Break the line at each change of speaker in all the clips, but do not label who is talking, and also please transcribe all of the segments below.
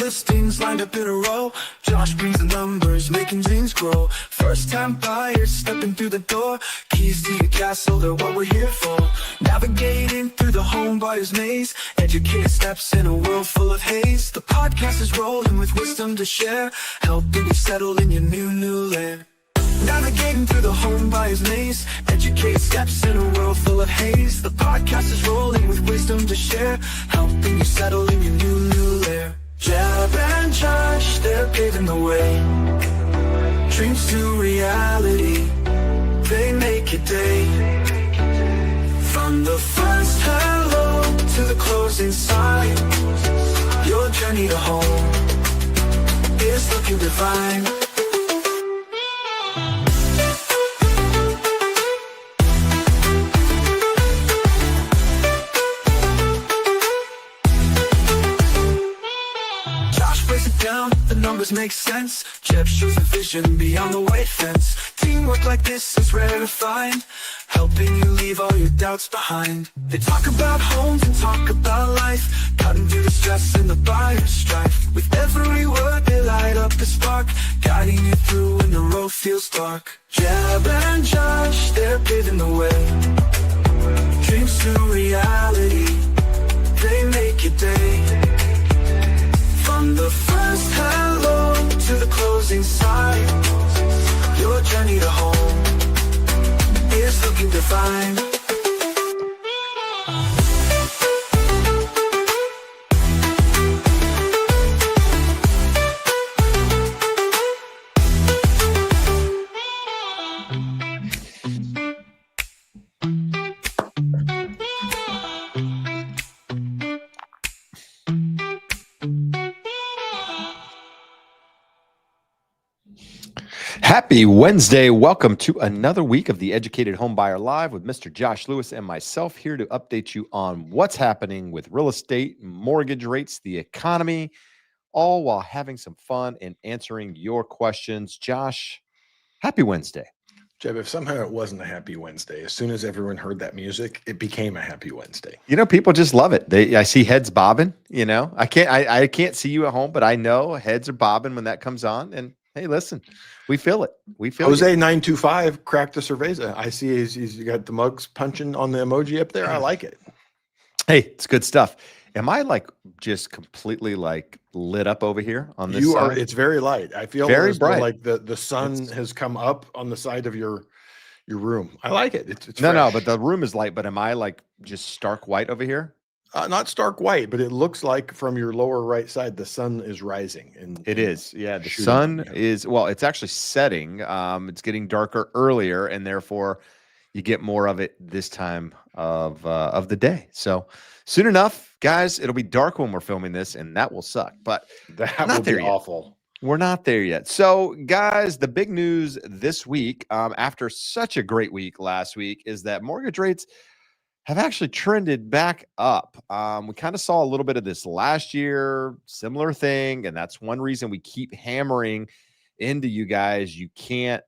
listings lined up in a row. Josh brings the numbers, making dreams grow. First-time buyers stepping through the door. Keys to your castle, they're what we're here for. Navigating through the home buyer's maze. Educated steps in a world full of haze. The podcast is rolling with wisdom to share, helping you settle in your new lair. Navigating through the home buyer's maze. Educated steps in a world full of haze. The podcast is rolling with wisdom to share, helping you settle in your new lair. Jeb and Josh, they're paving the way. Dreams to reality, they make it day. From the first hello to the closing sign, your journey to home is looking divine. Down, the numbers make sense. Jeb shows a vision beyond the white fence. Teamwork like this is rare to find, helping you leave all your doubts behind. They talk about homes and talk about life, cutting through the stress and the buyer's strife. With every word they light up the spark, guiding you through when the road feels dark. Jeb and Josh, they're paving the way. Dreams to reality, they make it day. From the first hello to the closing sign, your journey to home is looking divine.
Happy Wednesday. Welcome to another week of the Educated Homebuyer Live with Mr. Josh Lewis and myself, here to update you on what's happening with real estate, mortgage rates, the economy, all while having some fun and answering your questions. Josh, happy Wednesday.
Jeb, if somehow it wasn't a happy Wednesday, as soon as everyone heard that music, it became a happy Wednesday.
You know, people just love it. I see heads bobbing. You know, I can't see you at home, but I know heads are bobbing when that comes on. And hey, listen, we feel it. We feel
Jose
it.
925 cracked the cerveza. I see he's got the mugs punching on the emoji up there. I like it.
Hey, it's good stuff. Am I like just completely like lit up over here on this side?
It's very light. I feel
very
bright.
Like
the sun has come up on the side of your room. I like it. It's
no,
fresh.
but the room is light. But am I like just stark white over here?
Not stark white, but it looks like from your lower right side, the sun is rising. And
it is. Yeah, the sun is, well, it's actually setting. It's getting darker earlier, and therefore you get more of it this time of the day. So soon enough, guys, it'll be dark when we're filming this, and that will suck. But
that will be awful.
We're not there yet. So, guys, the big news this week, after such a great week last week, is that mortgage rates have actually trended back up. We kind of saw a little bit of this last year, similar thing, and that's one reason we keep hammering into you guys. You can't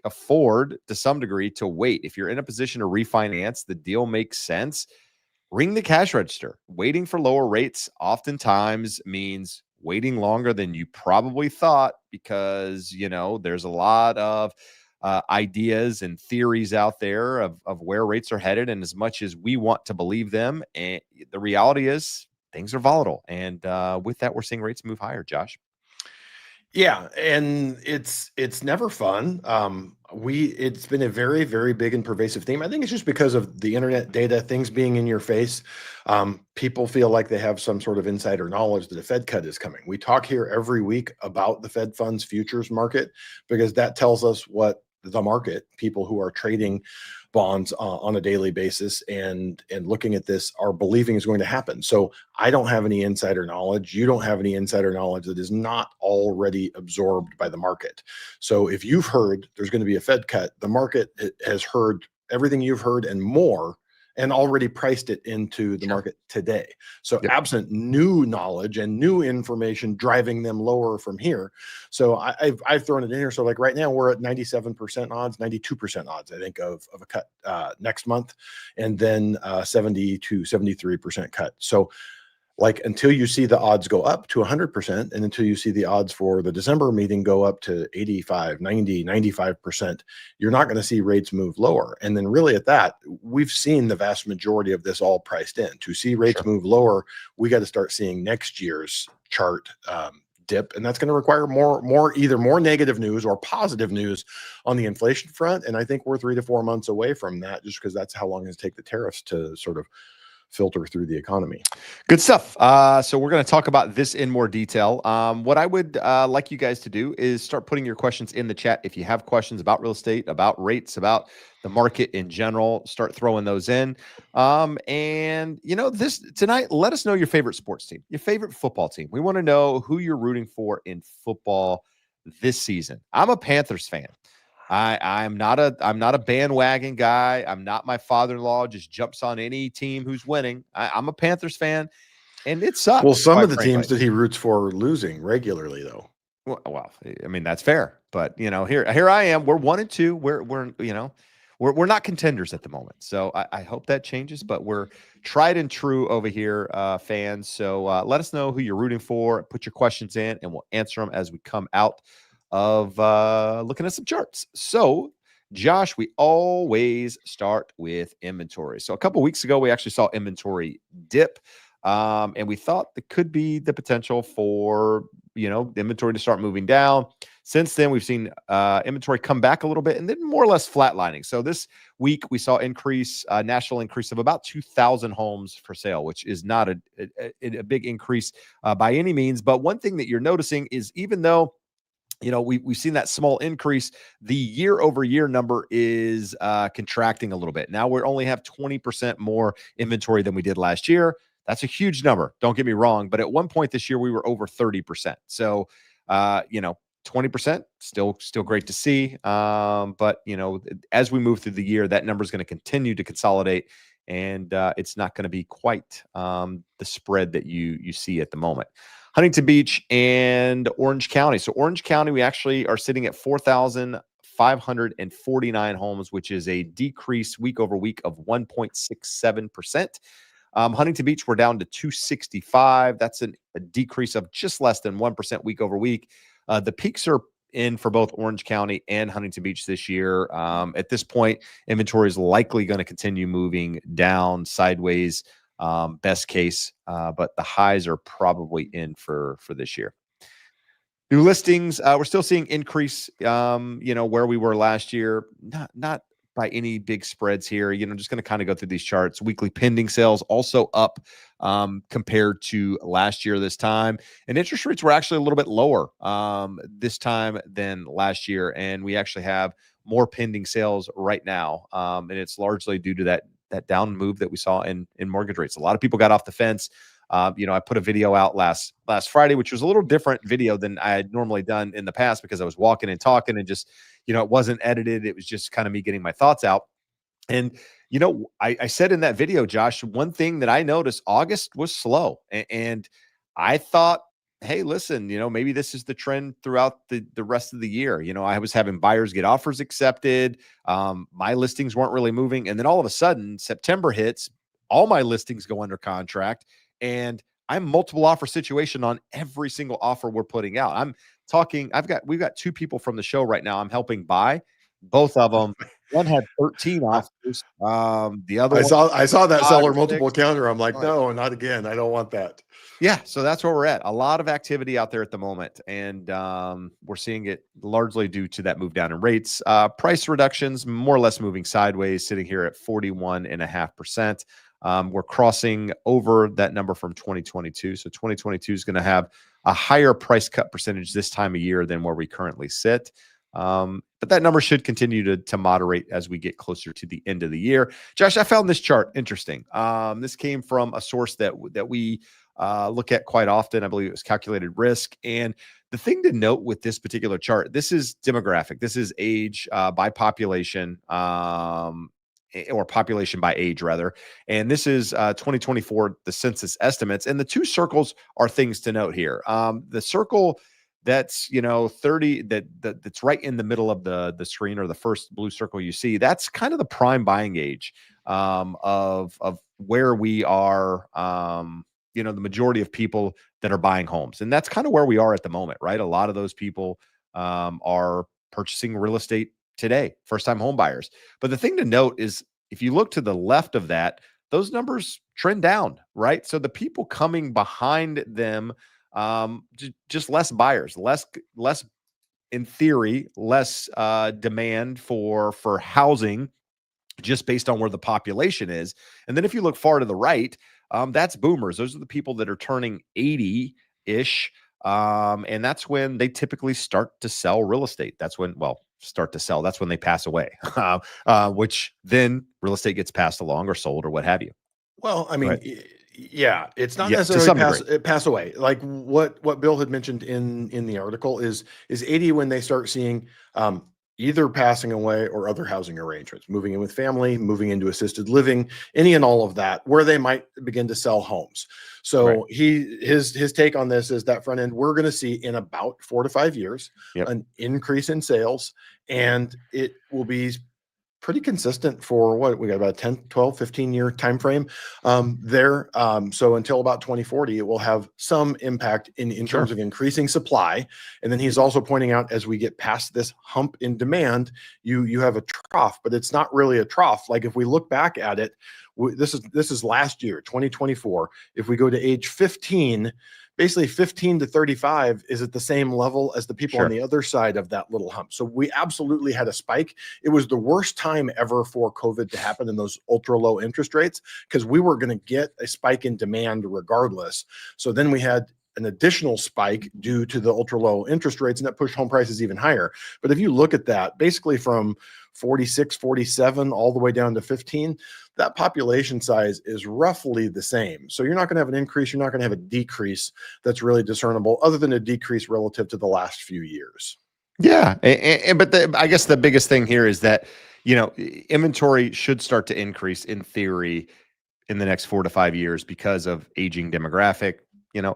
afford, to some degree, to wait. If you're in a position to refinance, the deal makes sense. Ring the cash register. Waiting for lower rates oftentimes means waiting longer than you probably thought, because, you know, there's a lot of ideas and theories out there of where rates are headed. And as much as we want to believe them, and the reality is things are volatile. And with that, we're seeing rates move higher, Josh.
Yeah, and it's never fun. It's been a very, very big and pervasive theme. I think it's just because of the internet data, things being in your face. People feel like they have some sort of insider knowledge that a Fed cut is coming. We talk here every week about the Fed funds futures market, because that tells us what the market, people who are trading bonds on a daily basis and looking at this, are believing is going to happen. So I don't have any insider knowledge. You don't have any insider knowledge that is not already absorbed by the market. So if you've heard there's going to be a Fed cut, the market has heard everything you've heard and more, and already priced it into the market today. So absent new knowledge and new information driving them lower from here. So I've thrown it in here. So like right now we're at 97% odds, 92% odds, I think, of a cut next month, and then 70 to 73% cut. So like until you see the odds go up to 100% and until you see the odds for the December meeting go up to 85, 90, 95%, you're not going to see rates move lower. And then really at that, we've seen the vast majority of this all priced in. To see rates
Sure.
move lower, we got to start seeing next year's chart dip, and that's going to require either more negative news or positive news on the inflation front. And I think we're 3 to 4 months away from that, just because that's how long it's take the tariffs to sort of filter through the economy.
Good stuff. So we're going to talk about this in more detail. What I would like you guys to do is start putting your questions in the chat. If you have questions about real estate, about rates, about the market in general, start throwing those in. And this tonight, let us know your favorite sports team, your favorite football team. We want to know who you're rooting for in football this season. I'm a Panthers fan. I'm not a bandwagon guy. I'm not my father-in-law just jumps on any team who's winning. I'm a Panthers fan, and it sucks.
Well, some
quite
of the
frankly.
teams that he roots for losing regularly, though.
Well, I mean that's fair, but here I am. We're 1-2. We're not contenders at the moment. So I hope that changes, but we're tried and true over here, fans. So let us know who you're rooting for. Put your questions in, and we'll answer them as we come out of looking at some charts. So, Josh, we always start with inventory. So a couple weeks ago, we actually saw inventory dip, and we thought there could be the potential for inventory to start moving down. Since then, we've seen inventory come back a little bit and then more or less flatlining. So this week we saw national increase of about 2,000 homes for sale, which is not a big increase by any means. But one thing that you're noticing is even though we've seen that small increase, the year-over-year number is contracting a little bit. Now we only have 20% more inventory than we did last year. That's a huge number. Don't get me wrong, but at one point this year we were over 30%. So, 20% still great to see. But as we move through the year, that number is going to continue to consolidate, and it's not going to be quite the spread that you see at the moment. Huntington Beach and Orange County. So Orange County, we actually are sitting at 4,549 homes, which is a decrease week over week of 1.67%. Huntington Beach, we're down to 265. That's a decrease of just less than 1% week over week. The peaks are in for both Orange County and Huntington Beach this year. At this point, inventory is likely going to continue moving down sideways. Best case, but the highs are probably in for this year. New listings, we're still seeing increase, where we were last year, not by any big spreads here. Just going to kind of go through these charts. Weekly pending sales also up compared to last year this time. And interest rates were actually a little bit lower this time than last year. And we actually have more pending sales right now. And it's largely due to that down move that we saw in mortgage rates. A lot of people got off the fence. I put a video out last Friday, which was a little different video than I had normally done in the past because I was walking and talking and just, it wasn't edited. It was just kind of me getting my thoughts out. And, I said in that video, Josh, one thing that I noticed, August was slow. And I thought, hey, listen, maybe this is the trend throughout the rest of the year. I was having buyers get offers accepted. My listings weren't really moving. And then all of a sudden, September hits, all my listings go under contract, and I'm multiple offer situation on every single offer we're putting out. I'm talking, we've got two people from the show right now I'm helping buy. Both of them, one had 13 offers. The other
I saw that seller multiple
6.
counter. I'm like, no, not again. I don't want that.
Yeah, so that's where we're at. A lot of activity out there at the moment, and we're seeing it largely due to that move down in rates. Price reductions, more or less moving sideways, sitting here at 41.5%. We're crossing over that number from 2022. So 2022 is going to have a higher price cut percentage this time of year than where we currently sit. But that number should continue to moderate as we get closer to the end of the year. Josh, I found this chart interesting. This came from a source that we look at quite often. I believe it was Calculated Risk. And the thing to note with this particular chart, this is demographic. This is age by population, or population by age rather. And this is 2024, the census estimates. And the two circles are things to note here. The circle that's 30 that's right in the middle of the screen, or the first blue circle you see, that's kind of the prime buying age of where we are the majority of people that are buying homes. And that's kind of where we are at the moment, right? A lot of those people are purchasing real estate today, first-time home buyers. But the thing to note is if you look to the left of that, those numbers trend down, right? So the people coming behind them, just less buyers, less in theory, less demand for housing just based on where the population is. And then if you look far to the right, that's boomers. Those are the people that are turning 80-ish. And that's when they typically start to sell real estate. That's when, start to sell. That's when they pass away, which then real estate gets passed along or sold or what have you.
Well, I mean,
Right.
yeah, it's not
Yeah, to
necessarily
some degree.
pass away. Like what Bill had mentioned in the article is 80 when they start seeing either passing away or other housing arrangements, moving in with family, moving into assisted living, any and all of that, where they might begin to sell homes. So
Right.
his take on this is that front end, we're going to see in about 4 to 5 years
Yep.
an increase in sales, and it will be pretty consistent for what we got about a 10, 12, 15-year time frame there. So until about 2040, it will have some impact in
Sure.
terms of increasing supply. And then he's also pointing out as we get past this hump in demand, you have a trough, but it's not really a trough. Like if we look back at it, this is last year, 2024. If we go to age 15, basically 15 to 35 is at the same level as the people on
Sure.
the other side of that little hump. So we absolutely had a spike. It was the worst time ever for COVID to happen in those ultra low interest rates because we were going to get a spike in demand regardless. So then we had an additional spike due to the ultra low interest rates, and that pushed home prices even higher. But if you look at that, basically from 46, 47, all the way down to 15, that population size is roughly the same. So you're not going to have an increase. You're not going to have a decrease that's really discernible other than a decrease relative to the last few years.
Yeah. But I guess the biggest thing here is that, inventory should start to increase in theory in the next 4 to 5 years because of aging demographic.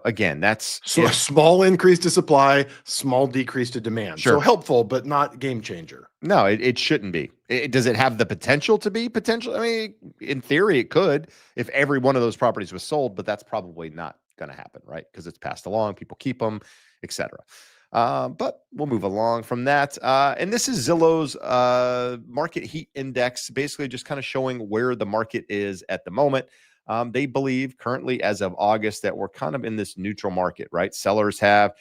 Again, that's
So a small increase to supply, small decrease to demand. So
sure.
helpful, but not game changer.
No, it shouldn't be. Does it have the potential to be potential? I mean, in theory, it could if every one of those properties was sold, but that's probably not going to happen, right? Because it's passed along, people keep them, etc. But we'll move along from that. And this is Zillow's market heat index, basically just kind of showing where the market is at the moment. They believe currently, as of August, that we're kind of in this neutral market, right? Sellers have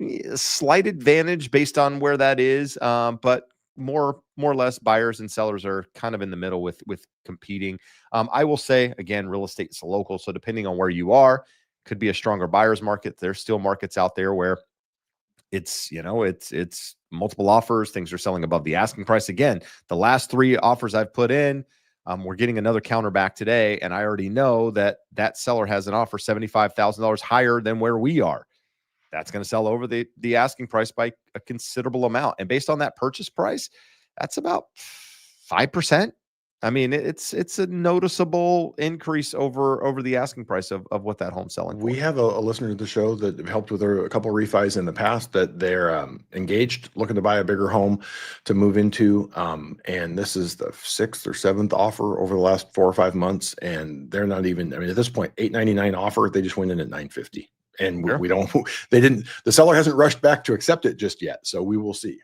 a slight advantage based on where that is, but more or less buyers and sellers are kind of in the middle with competing. I will say again, real estate is local, so depending on where you are, could be a stronger buyer's market. There's still markets out there where it's multiple offers, things are selling above the asking price. Again, the last 3 offers I've put in, we're getting another counter back today, and I already know that seller has an offer $75,000 higher than where we are. That's going to sell over the asking price by a considerable amount. And based on that purchase price, that's about 5%. I mean, it's a noticeable increase over the asking price of what that home's selling for.
We have a listener to the show that helped with a couple of refis in the past that they're engaged, looking to buy a bigger home to move into. And this is the 6th or 7th offer over the last 4 or 5 months. And they're not even, I mean, at this point, $899 offer, they just went in at $950. And
Sure.
we don't, the seller hasn't rushed back to accept it just yet. So we will see.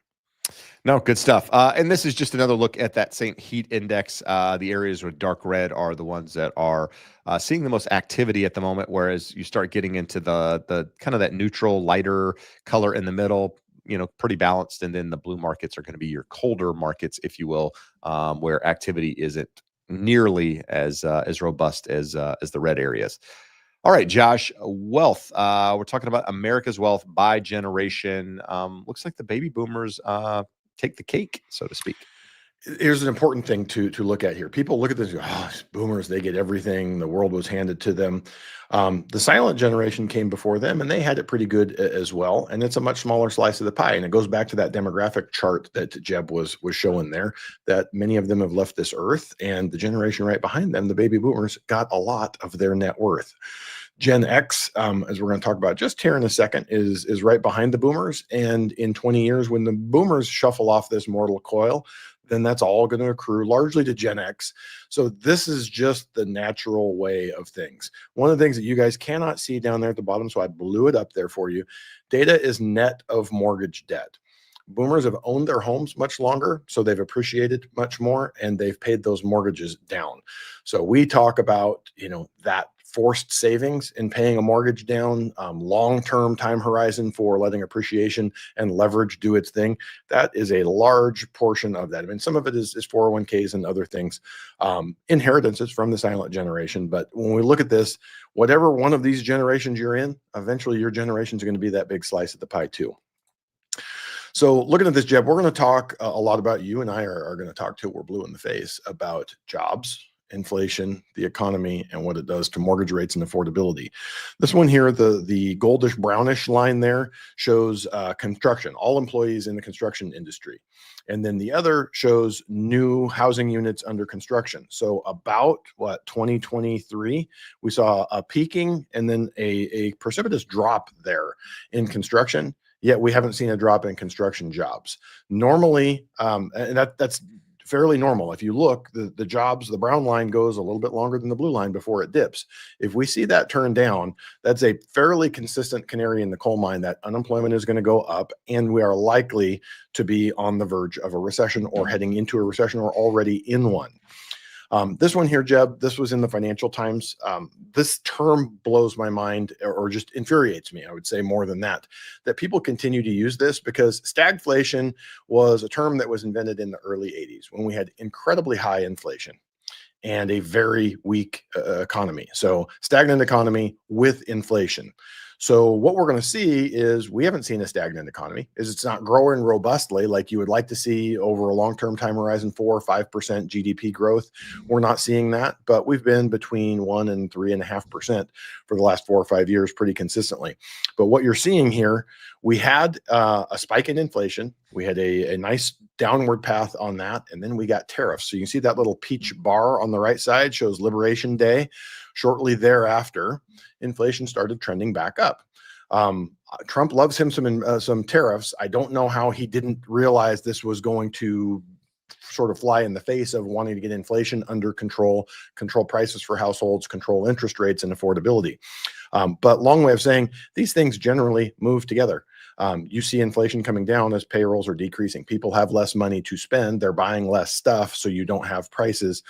No, good stuff. And this is just another look at that St. Heat Index. The areas with dark red are the ones that are seeing the most activity at the moment, whereas you start getting into the kind of that neutral, lighter color in the middle, pretty balanced. And then the blue markets are going to be your colder markets, if you will, where activity isn't nearly as robust as the red areas. All right, Josh, wealth. We're talking about America's wealth by generation. Looks like the baby boomers take the cake, so to speak.
Here's an important thing to look at here. People look at this, boomers, they get everything. The world was handed to them. The silent generation came before them, and they had it pretty good as well. And it's a much smaller slice of the pie. And it goes back to that demographic chart that Jeb was showing there, that many of them have left this earth, and the generation right behind them, the baby boomers, got a lot of their net worth. Gen X, as we're going to talk about just here in a second, is right behind the boomers. And in 20 years, when the boomers shuffle off this mortal coil, then that's all going to accrue largely to Gen X. So this is just the natural way of things. One of the things that you guys cannot see down there at the bottom, so I blew it up there for you. Data is net of mortgage debt. Boomers have owned their homes much longer, so they've appreciated much more, and they've paid those mortgages down. So we talk about, that forced savings in paying a mortgage down, long-term time horizon for letting appreciation and leverage do its thing. That is a large portion of that. I mean, some of it is 401ks and other things, inheritances from the silent generation. But when we look at this, whatever one of these generations you're in, eventually your generation is going to be that big slice of the pie too. So looking at this, Jeb, we're going to talk a lot about, you and I are going to talk till we're blue in the face about jobs, inflation, the economy, and what it does to mortgage rates and affordability. This one here, the goldish brownish line there shows construction, all employees in the construction industry. And then the other shows new housing units under construction. So about 2023, we saw a peaking and then a precipitous drop there in construction. Yet we haven't seen a drop in construction jobs. Normally, and that's fairly normal. If you look, the jobs, the brown line goes a little bit longer than the blue line before it dips. If we see that turn down, that's a fairly consistent canary in the coal mine that unemployment is going to go up, and we are likely to be on the verge of a recession or heading into a recession or already in one. This one here, Jeb, this was in the Financial Times. This term blows my mind, or just infuriates me, I would say more than that people continue to use this, because stagflation was a term that was invented in the early 80s when we had incredibly high inflation and a very weak economy. So stagnant economy with inflation. So what we're going to see is we haven't seen a stagnant economy. It's not growing robustly like you would like to see over a long-term time horizon, 4 or 5% GDP growth. We're not seeing that, but we've been between 1 and 3.5% for the last 4 or 5 years pretty consistently. But what you're seeing here, we had a spike in inflation. We had a nice downward path on that, and then we got tariffs. So you can see that little peach bar on the right side shows Liberation Day. Shortly thereafter, inflation started trending back up. Trump loves him some tariffs. I don't know how he didn't realize this was going to sort of fly in the face of wanting to get inflation under control prices for households, control interest rates and affordability. But long way of saying, these things generally move together. You see inflation coming down as payrolls are decreasing. People have less money to spend. They're buying less stuff, so you don't have prices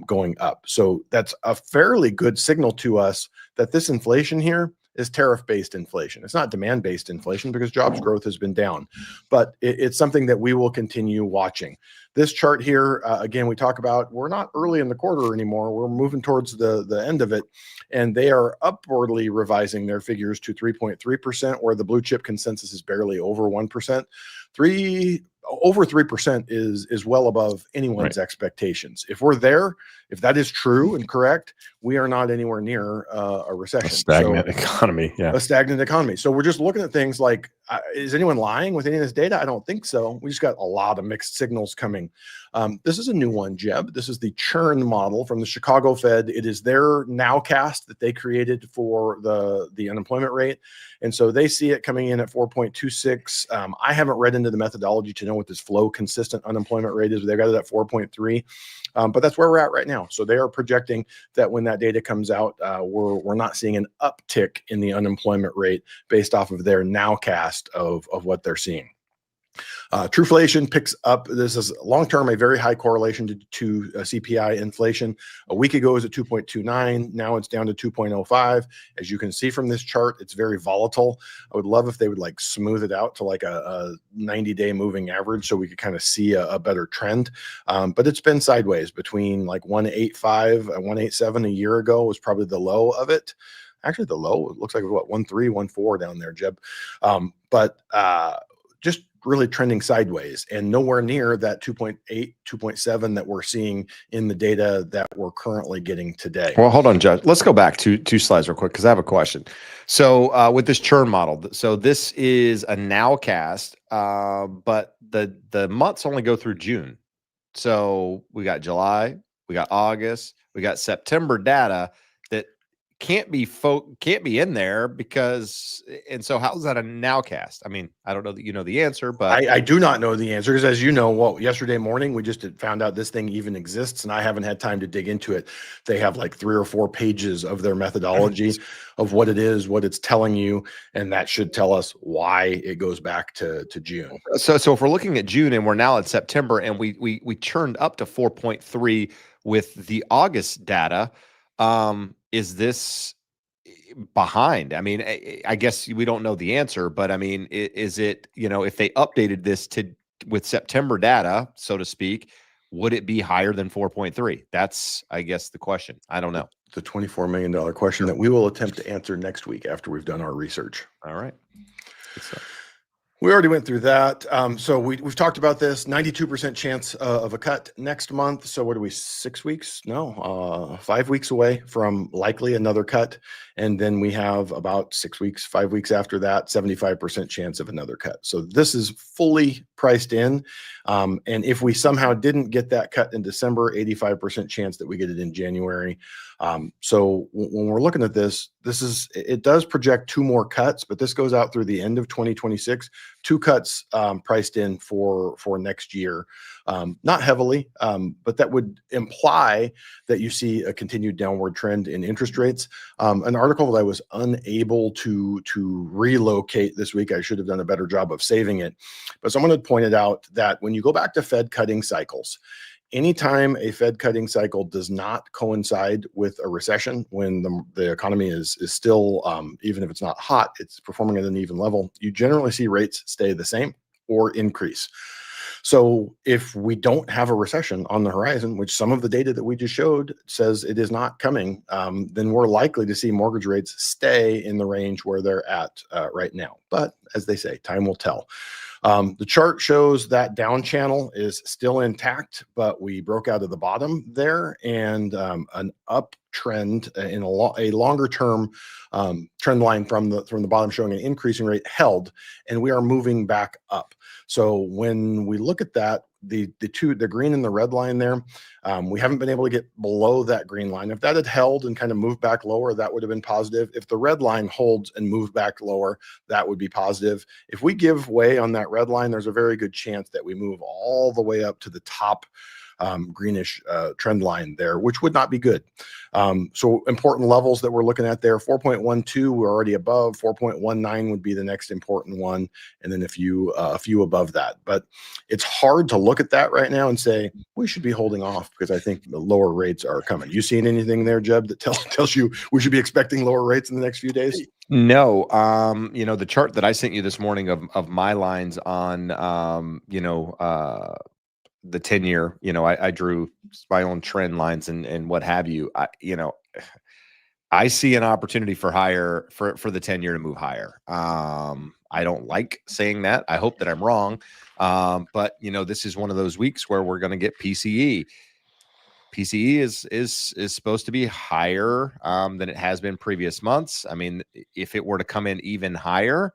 going up. So that's a fairly good signal to us that this inflation here is tariff-based inflation. It's not demand-based inflation because jobs growth has been down, but it's something that we will continue watching. This chart here, again, we talk about, we're not early in the quarter anymore. We're moving towards the end of it, and they are upwardly revising their figures to 3.3%, where the blue chip consensus is barely over 1%. Over 3% is well above anyone's expectations. If we're there, if that is true and correct, we are not anywhere near a recession. A
stagnant economy, yeah.
A stagnant economy. So we're just looking at things like, is anyone lying with any of this data? I don't think so. We just got a lot of mixed signals coming. This is a new one, Jeb. This is the churn model from the Chicago Fed. It is their nowcast that they created for the unemployment rate. And so they see it coming in at 4.26. I haven't read into the methodology to know what this flow consistent unemployment rate is. They've got it at 4.3. But that's where we're at right now. So they are projecting that when that data comes out, we're not seeing an uptick in the unemployment rate based off of their nowcast of what they're seeing. Trueflation picks up. This is long-term a very high correlation to CPI inflation. A week ago it was at 2.29. Now it's down to 2.05. As you can see from this chart, it's very volatile. I would love if they would like smooth it out to like a 90-day moving average so we could kind of see a better trend. But it's been sideways between like 1.85 and 1.87 a year ago was probably the low of it. Actually, the low, it looks like what, 1.3, 1.4 down there, Jeb. But just really trending sideways and nowhere near that 2.8, 2.7 that we're seeing in the data that we're currently getting today.
Well, hold on, Judge. Let's go back two slides real quick because I have a question. So with this churn model, so this is a nowcast, but the months only go through June. So we got July, we got August, we got September data that can't be in there because, and so how's that a nowcast? I mean, I don't know that you know the answer, but
I do not know the answer because, as you know, well, yesterday morning we just had found out this thing even exists, and I haven't had time to dig into it. They have like 3 or 4 pages of their methodology of what it is, what it's telling you, and that should tell us why it goes back to June.
So if we're looking at June and we're now at September, and we churned up to 4.3 with the August data, is this behind? I mean, I guess we don't know the answer, but I mean, is it, if they updated this with September data, so to speak, would it be higher than 4.3? That's, I guess, the question. I don't know.
The $24 million question that we will attempt to answer next week after we've done our research.
All right. Good stuff.
We already went through that. So we've talked about this 92% chance of a cut next month. So what are we, 6 weeks? No, 5 weeks away from likely another cut. And then we have about 6 weeks, 5 weeks after that, 75% chance of another cut. So this is fully priced in. And if we somehow didn't get that cut in December, 85% chance that we get it in January. So when we're looking at this, it does project 2 more cuts, but this goes out through the end of 2026. 2 cuts priced in for next year, not heavily, but that would imply that you see a continued downward trend in interest rates. An article that I was unable to relocate this week, I should have done a better job of saving it, but someone had pointed out that when you go back to Fed cutting cycles, anytime a Fed cutting cycle does not coincide with a recession, when the economy is still, even if it's not hot, it's performing at an even level, you generally see rates stay the same or increase. So if we don't have a recession on the horizon, which some of the data that we just showed says it is not coming, then we're likely to see mortgage rates stay in the range where they're at right now. But as they say, time will tell. The chart shows that down channel is still intact, but we broke out of the bottom there, and an uptrend in a longer term trend line from the bottom showing an increasing rate held, and we are moving back up. So when we look at that, the green and the red line there, we haven't been able to get below that green line. If that had held and kind of moved back lower, that would have been positive. If the red line holds and moved back lower, that would be positive. If we give way on that red line, there's a very good chance that we move all the way up to the top greenish trend line there, which would not be good. So important levels that we're looking at there, 4.12, we're already above. 4.19 would be the next important one, and then a few above that. But it's hard to look at that right now and say we should be holding off, because I think the lower rates are coming. You seen anything there, Jeb, that tells you we should be expecting lower rates in the next few days?
No. The chart that I sent you this morning of my lines on the 10-year, I drew my own trend lines and what have you. I see an opportunity for the 10-year to move higher. I don't like saying that. I hope that I'm wrong. But this is one of those weeks where we're going to get PCE. PCE is supposed to be higher than it has been previous months. I mean, if it were to come in even higher,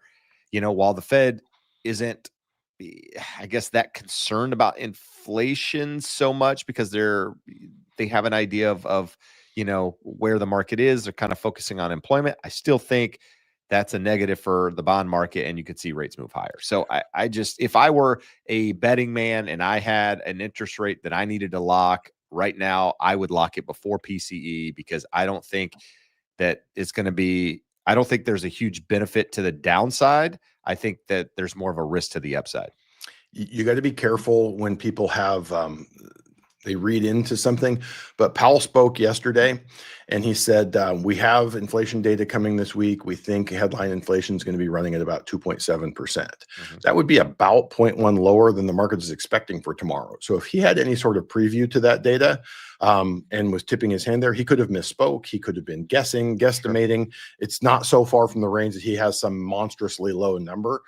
while the Fed isn't, I guess, that concerned about inflation so much, because they have an idea of where the market is. They're kind of focusing on employment. I still think that's a negative for the bond market, and you could see rates move higher. So I just, if I were a betting man and I had an interest rate that I needed to lock right now, I would lock it before PCE, because I don't think that it's going to be, I don't think there's a huge benefit to the downside. I think that there's more of a risk to the upside.
You got to be careful when people have they read into something. But Powell spoke yesterday, and he said, we have inflation data coming this week. We think headline inflation is going to be running at about 2.7%. Mm-hmm. That would be about 0.1 lower than the market is expecting for tomorrow. So if he had any sort of preview to that data and was tipping his hand there, he could have misspoke. He could have been guesstimating. Sure. It's not so far from the range that he has some monstrously low number.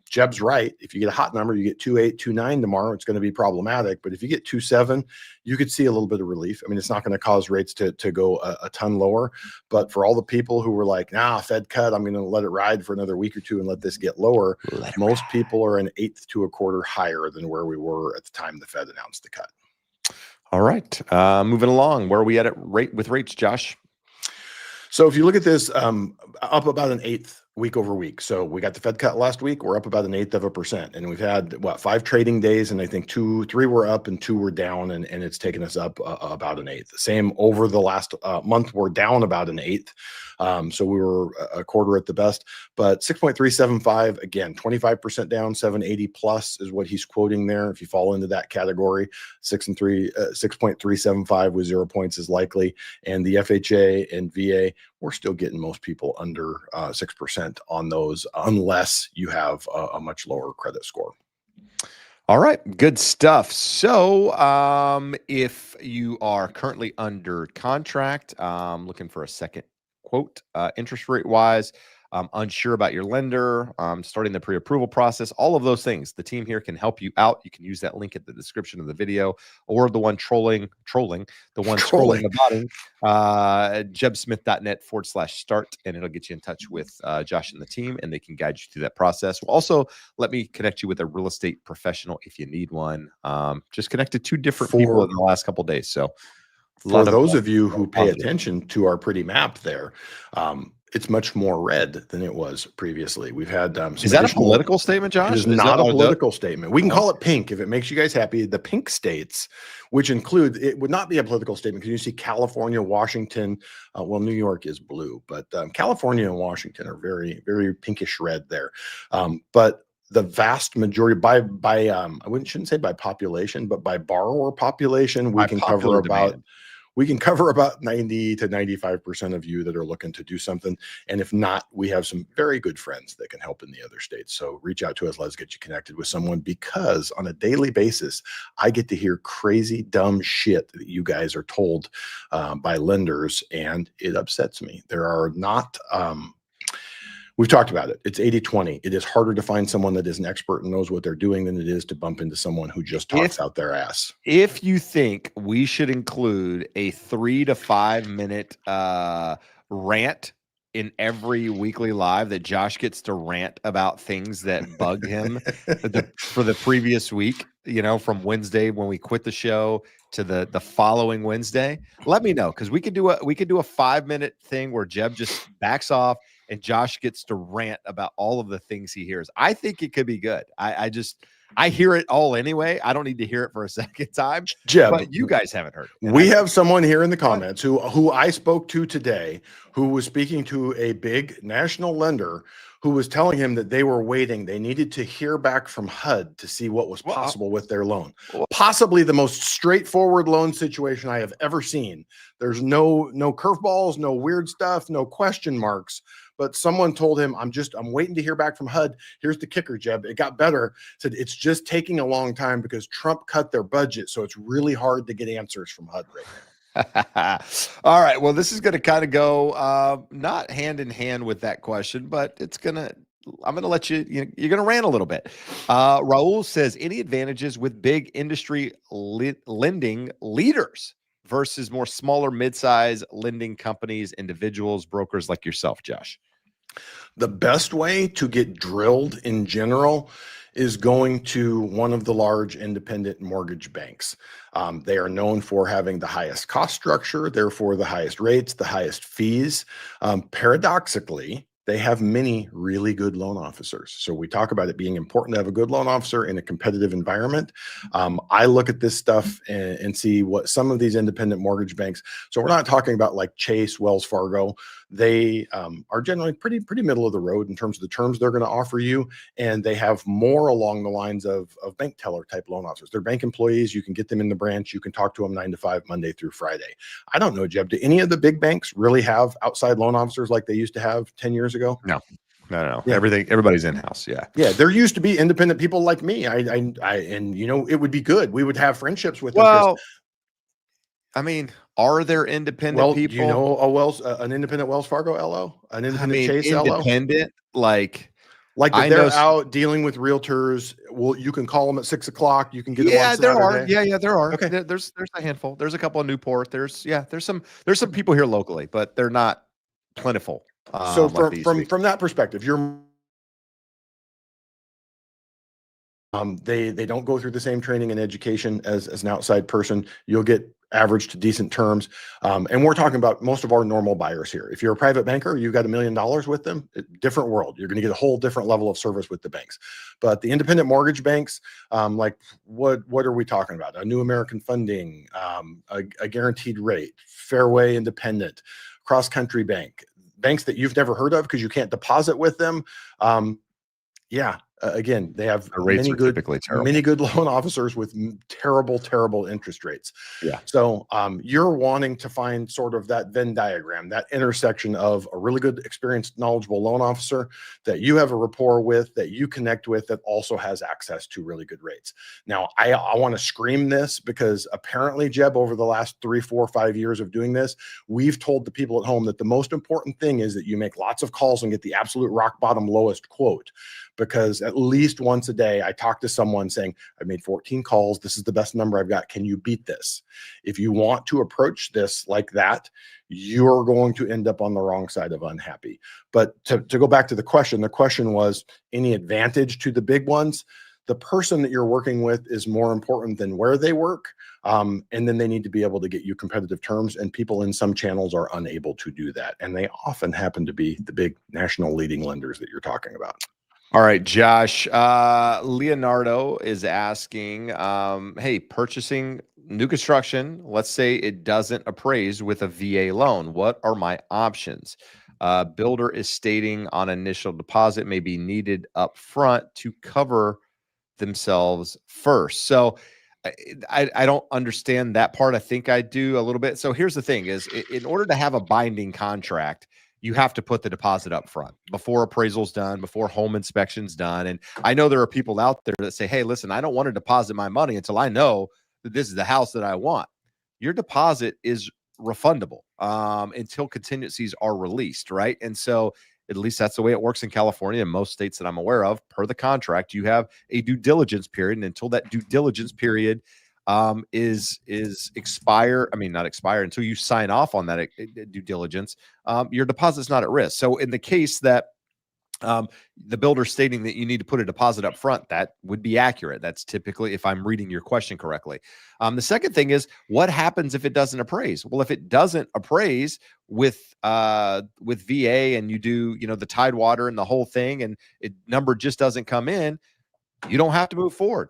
Jeb's right. If you get a hot number, you get 2.8, 2.9 tomorrow, it's going to be problematic. But if you get 2.7, you could see a little bit of relief. I mean, it's not going to cause rates to go a ton lower. But for all the people who were like, Fed cut, I'm going to let it ride for another week or two and let this get lower. Most people are an eighth to a quarter higher than where we were at the time the Fed announced the cut.
All right. Moving along. Where are we at with rates, Josh?
So if you look at this, up about an eighth week over week. So we got the Fed cut last week. We're up about an eighth of a percent, and we've had what 5 trading days, and I think 3 were up and 2 were down, and it's taken us up about an eighth. Same over the last month, we're down about an eighth. So we were a quarter at the best, but 6.375 again, 25% down, 780 plus is what he's quoting there. If you fall into that category, 6.375 with 0 points is likely, and the FHA and VA, we're still getting most people under 6% on those, unless you have a much lower credit score.
All right, good stuff. So, if you are currently under contract, looking for a second quote, interest rate wise, unsure about your lender, starting the pre-approval process, all of those things, the team here can help you out. You can use that link at the description of the video, or the one trolling, the one scrolling the bottom, jebsmith.net/start, and it'll get you in touch with Josh and the team, and they can guide you through that process. We'll also let me connect you with a real estate professional if you need one. Just connected 2 different people in the last couple of days. So
for those of you who pay attention to our pretty map there, it's much more red than it was previously. We've had
is that a political statement, Josh?
It is not a political statement. We can call it pink if it makes you guys happy. The pink states, which include, it would not be a political statement because you see California, Washington, well, New York is blue, but California and Washington are very, very pinkish red there. But the vast majority I shouldn't say by population, but by borrower population, we can cover about 90 to 95% of you that are looking to do something. And if not, we have some very good friends that can help in the other states. So reach out to us. Let's get you connected with someone, because on a daily basis, I get to hear crazy, dumb shit that you guys are told by lenders, and it upsets me. There are not, we've talked about it. It's 80-20. It is harder to find someone that is an expert and knows what they're doing than it is to bump into someone who just talks out their ass.
If you think we should include a 3 to 5 minute rant in every weekly live that Josh gets to rant about things that bug him for the previous week, from Wednesday when we quit the show to the following Wednesday, let me know, because we could do a 5-minute thing where Jeb just backs off and Josh gets to rant about all of the things he hears. I think it could be good. I hear it all anyway. I don't need to hear it for a second time.
Jeb,
but you guys haven't heard it.
We have someone here in the comments who I spoke to today, who was speaking to a big national lender who was telling him that they were waiting. They needed to hear back from HUD to see what was possible with their loan. Possibly the most straightforward loan situation I have ever seen. There's no curveballs, no weird stuff, no question marks. But someone told him, I'm waiting to hear back from HUD. Here's the kicker, Jeb. It got better. Said it's just taking a long time because Trump cut their budget. So it's really hard to get answers from HUD right now.
All right. Well, this is going to kind of go not hand in hand with that question, but I'm going to let you're going to rant a little bit. Raul says, any advantages with big industry lending leaders versus more smaller, mid-size lending companies, individuals, brokers like yourself, Josh?
The best way to get drilled in general is going to one of the large independent mortgage banks. They are known for having the highest cost structure, therefore the highest rates, the highest fees. Paradoxically, they have many really good loan officers. So we talk about it being important to have a good loan officer in a competitive environment. I look at this stuff and see what some of these independent mortgage banks, so we're not talking about like Chase, Wells Fargo. They are generally pretty middle of the road in terms of the terms they're going to offer you. And they have more along the lines of bank teller type loan officers. They're bank employees. You can get them in the branch. You can talk to them 9 to 5, Monday through Friday. I don't know, Jeb, do any of the big banks really have outside loan officers like they used to have 10 years ago?
No.
Yeah.
Everybody's in-house.
Yeah. There used to be independent people like me. And it would be good. We would have friendships with them.
Well, I mean, are there independent people?
Do you know an independent Wells Fargo LO, an independent Chase
independent,
LO? Like they're out dealing with realtors. Well, you can call them at 6 o'clock. You can get them on Saturday.
There are.
Okay.
There's a handful. There's a couple in Newport. There's some people here locally, but they're not plentiful.
So from that perspective, they don't go through the same training and education as an outside person. You'll get average to decent terms. And we're talking about most of our normal buyers here. If you're a private banker, you've got $1 million with them, different world. You're going to get a whole different level of service with the banks. But the independent mortgage banks, like what are we talking about? A New American Funding, a guaranteed rate, Fairway Independent, Cross Country Bank, banks that you've never heard of because you can't deposit with them. Again, they have
The rates are typically terrible.
many good loan officers with terrible interest rates.
Yeah.
So you're wanting to find sort of that Venn diagram, that intersection of a really good, experienced, knowledgeable loan officer that you have a rapport with, that you connect with, that also has access to really good rates. Now, I want to scream this because apparently, Jeb, over the last 3, 4, 5 years of doing this, we've told the people at home that the most important thing is that you make lots of calls and get the absolute rock bottom lowest quote. Because at least once a day, I talk to someone saying, I've made 14 calls. This is the best number I've got. Can you beat this? If you want to approach this like that, you're going to end up on the wrong side of unhappy. But to go back to the question was any advantage to the big ones? The person that you're working with is more important than where they work. And then they need to be able to get you competitive terms. And people in some channels are unable to do that. And they often happen to be the big national leading lenders that you're talking about.
All right, Josh. Leonardo is asking, hey, purchasing new construction, let's say it doesn't appraise with a VA loan. What are my options? Builder is stating on initial deposit may be needed up front to cover themselves first. So I don't understand that part. I think I do a little bit. So here's the thing is in order to have a binding contract, you have to put the deposit up front before appraisal's done, before home inspection's done. And I know there are people out there that say, hey, listen, I don't want to deposit my money until I know that this is the house that I want. Your deposit is refundable until contingencies are released, right? And so at least that's the way it works in California and most states that I'm aware of. Per the contract, you have a due diligence period. And until that due diligence period is expire. I mean, not expire until you sign off on that due diligence. Your deposit's not at risk. So in the case that the builder stating that you need to put a deposit up front, that would be accurate. That's typically, if I'm reading your question correctly. The second thing is, what happens if it doesn't appraise? Well, if it doesn't appraise with VA and you do, the Tidewater and the whole thing, and number just doesn't come in, you don't have to move forward.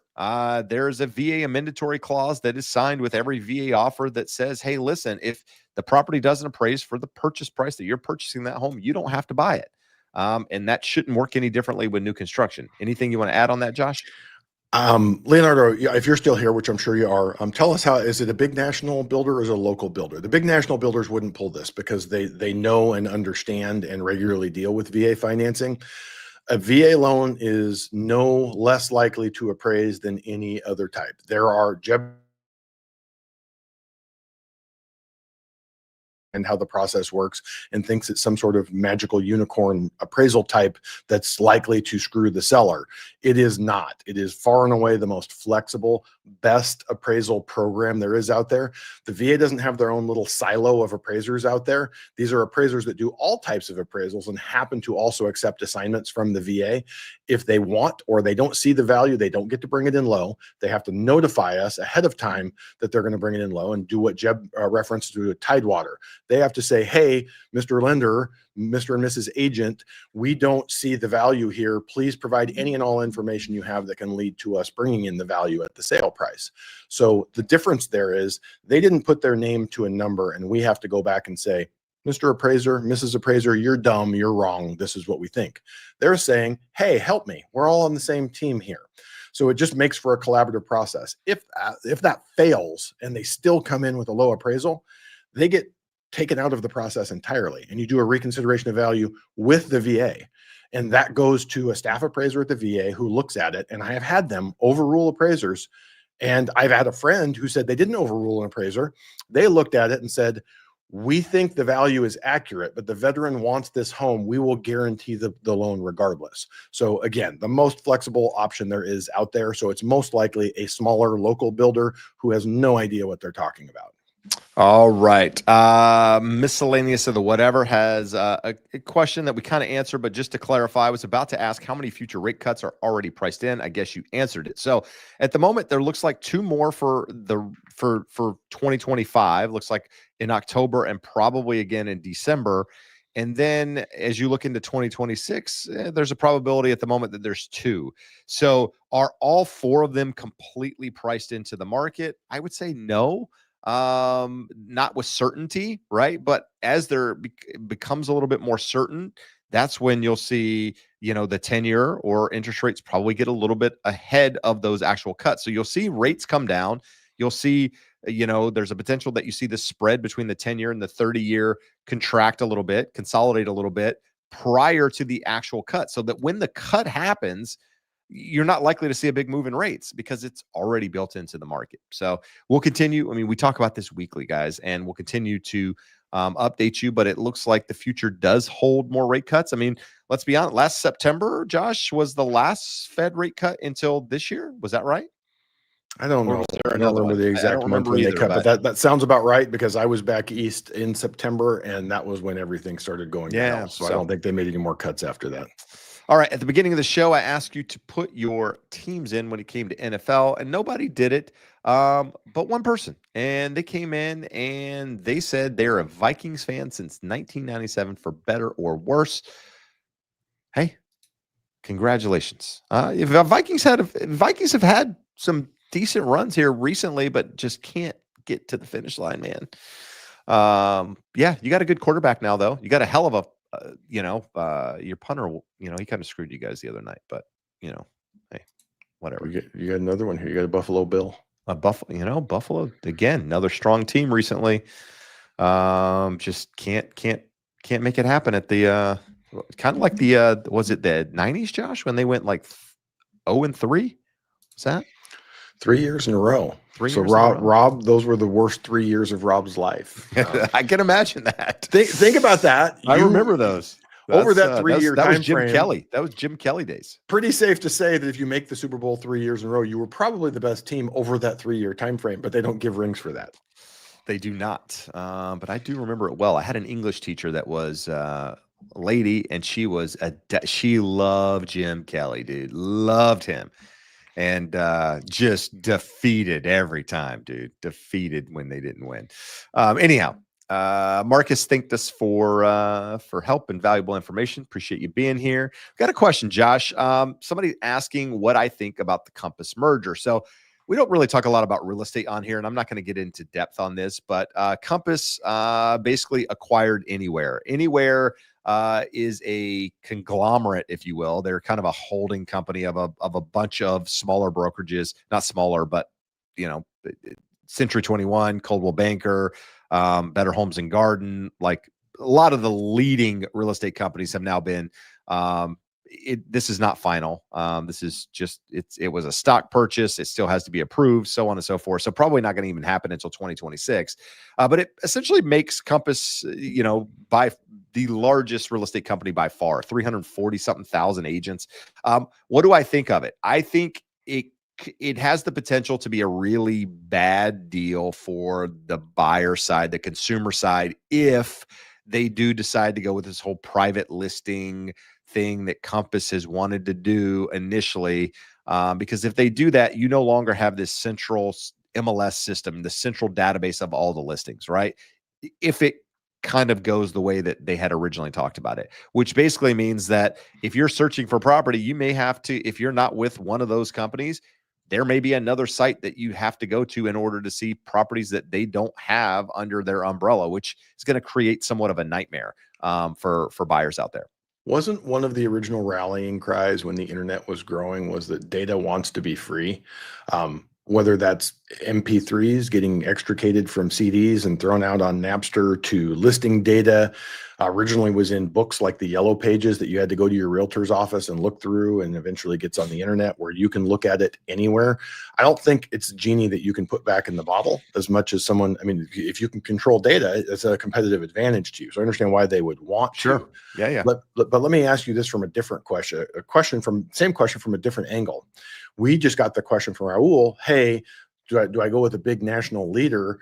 There's a VA amendatory clause that is signed with every VA offer that says, hey, listen, if the property doesn't appraise for the purchase price that you're purchasing that home, you don't have to buy it. And that shouldn't work any differently with new construction. Anything you want to add on that, Josh?
Leonardo, if you're still here, which I'm sure you are, tell us is it a big national builder or is it a local builder? The big national builders wouldn't pull this because they know and understand and regularly deal with VA financing. A VA loan is no less likely to appraise than any other type. There are and how the process works and thinks it's some sort of magical unicorn appraisal type that's likely to screw the seller. It is not. It is far and away the most flexible, best appraisal program there is out there. The VA doesn't have their own little silo of appraisers out there. These are appraisers that do all types of appraisals and happen to also accept assignments from the VA. If they want or they don't see the value, they don't get to bring it in low. They have to notify us ahead of time that they're going to bring it in low and do what Jeb referenced to Tidewater. They have to say, hey, Mr. Lender, Mr. and Mrs. Agent, we don't see the value here. Please provide any and all information you have that can lead to us bringing in the value at the sale price. So the difference there is they didn't put their name to a number and we have to go back and say, Mr. Appraiser, Mrs. Appraiser, you're dumb, you're wrong. This is what we think. They're saying, hey, help me. We're all on the same team here. So it just makes for a collaborative process. If that fails and they still come in with a low appraisal, they get taken out of the process entirely. And you do a reconsideration of value with the VA. And that goes to a staff appraiser at the VA who looks at it. And I have had them overrule appraisers. And I've had a friend who said they didn't overrule an appraiser. They looked at it and said, we think the value is accurate, but the veteran wants this home. We will guarantee the loan regardless. So again, the most flexible option there is out there. So it's most likely a smaller local builder who has no idea what they're talking about.
All right. Miscellaneous of the whatever has a question that we kind of answered, but just to clarify, I was about to ask how many future rate cuts are already priced in. I guess you answered it. So at the moment, there looks like two more for 2025. Looks like in October and probably again in December. And then as you look into 2026, there's a probability at the moment that there's two. So are all four of them completely priced into the market? I would say no, not with certainty, right? But as becomes a little bit more certain, that's when you'll see, the 10-year or interest rates probably get a little bit ahead of those actual cuts. So you'll see rates come down. You'll see, there's a potential that you see the spread between the 10-year and the 30-year contract a little bit, consolidate a little bit prior to the actual cut, so that when the cut happens, you're not likely to see a big move in rates because it's already built into the market. So we'll continue. I mean, we talk about this weekly, guys, and we'll continue to update you, but it looks like the future does hold more rate cuts. I mean, let's be honest. Last September, Josh, was the last Fed rate cut until this year. Was that right?
I don't
Or
know.
was there
I don't
another
remember
one?
the
I
exact
don't
month
remember
when they
either,
cut, but
but
that sounds about right because I was back east in September and that was when everything started going
yeah.
down. So I don't think they made any more cuts after that.
All right. At the beginning of the show, I asked you to put your teams in when it came to NFL, and nobody did it, but one person. And they came in and they said they're a Vikings fan since 1997, for better or worse. Hey, congratulations. If Vikings have had some decent runs here recently, but just can't get to the finish line, man. Yeah, you got a good quarterback now, though. You got a hell of a your punter, he kind of screwed you guys the other night, but hey, whatever.
You got another one here. You got a Buffalo Bill.
Buffalo again, another strong team recently. Just can't make it happen at the kind of like the was it the 90s, Josh, when they went like 0-3? Was that
3 years in a row? So Rob, those were the worst 3 years of Rob's life.
I can imagine that.
Think about that.
I remember those.
Over that 3-year
that
time
was Jim
frame,
Kelly. That was Jim Kelly days.
Pretty safe to say that if you make the Super Bowl 3 years in a row, you were probably the best team over that 3-year time frame, but they don't give rings for that.
They do not. But I do remember it well. I had an English teacher that was a lady, and she loved Jim Kelly, dude. Loved him. And just defeated every time, dude. Defeated when they didn't win. Anyhow, Marcus thanked us for help and valuable information. Appreciate you being here. Got a question, Josh. Somebody asking what I think about the Compass merger. So we don't really talk a lot about real estate on here, and I'm not going to get into depth on this, but Compass basically acquired Anywhere. Anywhere is a conglomerate, if you will. They're kind of a holding company of a bunch of smaller brokerages, not smaller, but Century 21, Coldwell Banker, Better Homes and Garden. Like a lot of the leading real estate companies have now been. This is not final. This is just it was a stock purchase. It still has to be approved, so on and so forth. So probably not going to even happen until 2026. But it essentially makes Compass, by the largest real estate company by far, 340 something thousand agents. What do I think of it? I think it has the potential to be a really bad deal for the buyer side, the consumer side, if they do decide to go with this whole private listing thing that Compass has wanted to do initially. Because if they do that, you no longer have this central MLS system, the central database of all the listings, right? If it kind of goes the way that they had originally talked about it, which basically means that if you're searching for property, you may have to, if you're not with one of those companies, there may be another site that you have to go to in order to see properties that they don't have under their umbrella, which is going to create somewhat of a nightmare for buyers out there.
Wasn't one of the original rallying cries when the internet was growing was that data wants to be free? Whether that's MP3s getting extricated from CDs and thrown out on Napster, to listing data originally was in books like the Yellow Pages that you had to go to your realtor's office and look through, and eventually gets on the internet where you can look at it anywhere. I don't think it's a genie that you can put back in the bottle as much as someone. I mean, if you can control data, it's a competitive advantage to you. So I understand why they would want to.
Yeah.
But let me ask you this from a different question, same question from a different angle. We just got the question from Raul. Hey, do I go with a big national leader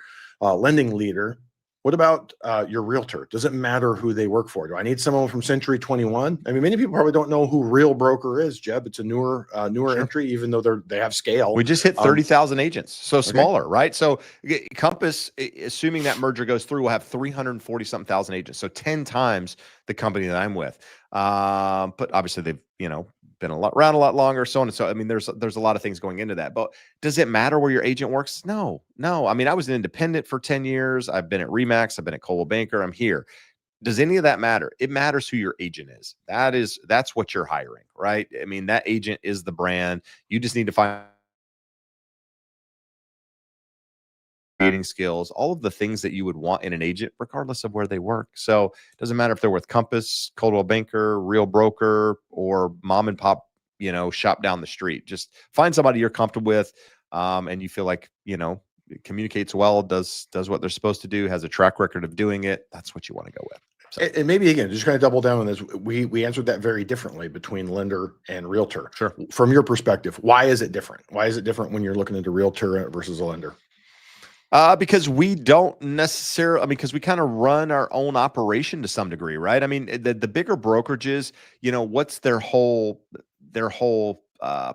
lending leader. What about your realtor? Does it matter who they work for? Do I need someone from Century 21? I mean, many people probably don't know who Real Broker is, Jeb. It's a newer
Sure.
entry, even though they have scale.
We just hit 30,000 agents, so
okay.
smaller, right? So Compass, assuming that merger goes through, will have 340 something thousand agents, so 10 times the company that I'm with. But obviously they've been around a lot longer, so on and so. I mean, there's a lot of things going into that. But does it matter where your agent works? No. I mean, I was an independent for 10 years. I've been at Remax. I've been at Coldwell Banker. I'm here. Does any of that matter? It matters who your agent is. That's what you're hiring, right? I mean, that agent is the brand. You just need to find skills, all of the things that you would want in an agent, regardless of where they work. So it doesn't matter if they're with Compass, Coldwell Banker, Real Broker, or mom and pop, shop down the street. Just find somebody you're comfortable with, and you feel like, communicates well, does what they're supposed to do, has a track record of doing it. That's what you want to go with.
So. And maybe again, just kind of double down on this. We answered that very differently between lender and realtor.
Sure.
From your perspective, why is it different? Why is it different when you're looking into realtor versus a lender?
Because we don't necessarily, because we kind of run our own operation to some degree, right? I mean, the bigger brokerages, what's their whole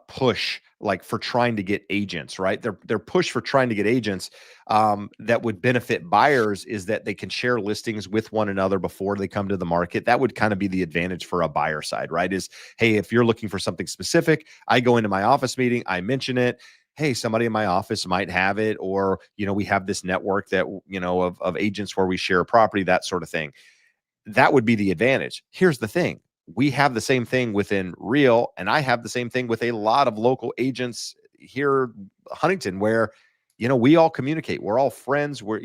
push like for trying to get agents, right? Their push for trying to get agents that would benefit buyers is that they can share listings with one another before they come to the market. That would kind of be the advantage for a buyer side, right? Is, hey, if you're looking for something specific, I go into my office meeting, I mention it. Hey, somebody in my office might have it, or, we have this network that, of agents where we share a property, that sort of thing. That would be the advantage. Here's the thing. We have the same thing within Real, and I have the same thing with a lot of local agents here, Huntington, where, we all communicate. We're all friends. We're,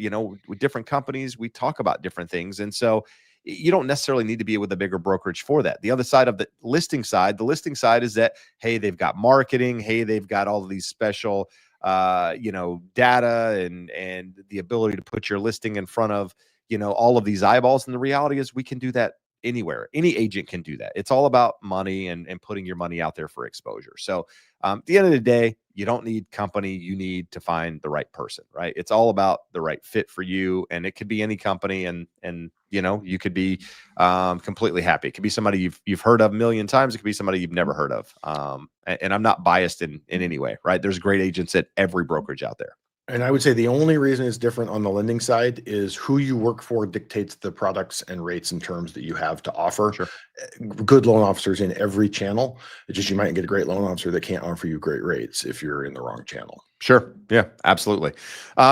with different companies, we talk about different things. And so you don't necessarily need to be with a bigger brokerage for that. The other side of the listing side is that, hey, they've got marketing. Hey, they've got all of these special, data and the ability to put your listing in front of, all of these eyeballs. And the reality is we can do that anywhere. Any agent can do that. It's all about money and putting your money out there for exposure. So at the end of the day, you don't need company. You need to find the right person, right? It's all about the right fit for you. And it could be any company, and you could be completely happy. It could be somebody you've heard of a million times. It could be somebody you've never heard of. And I'm not biased in any way, right? There's great agents at every brokerage out there.
And I would say the only reason it's different on the lending side is who you work for dictates the products and rates and terms that you have to offer.
Sure.
Good loan officers in every channel. It's just you might get a great loan officer that can't offer you great rates if you're in the wrong channel.
Sure. Yeah, absolutely.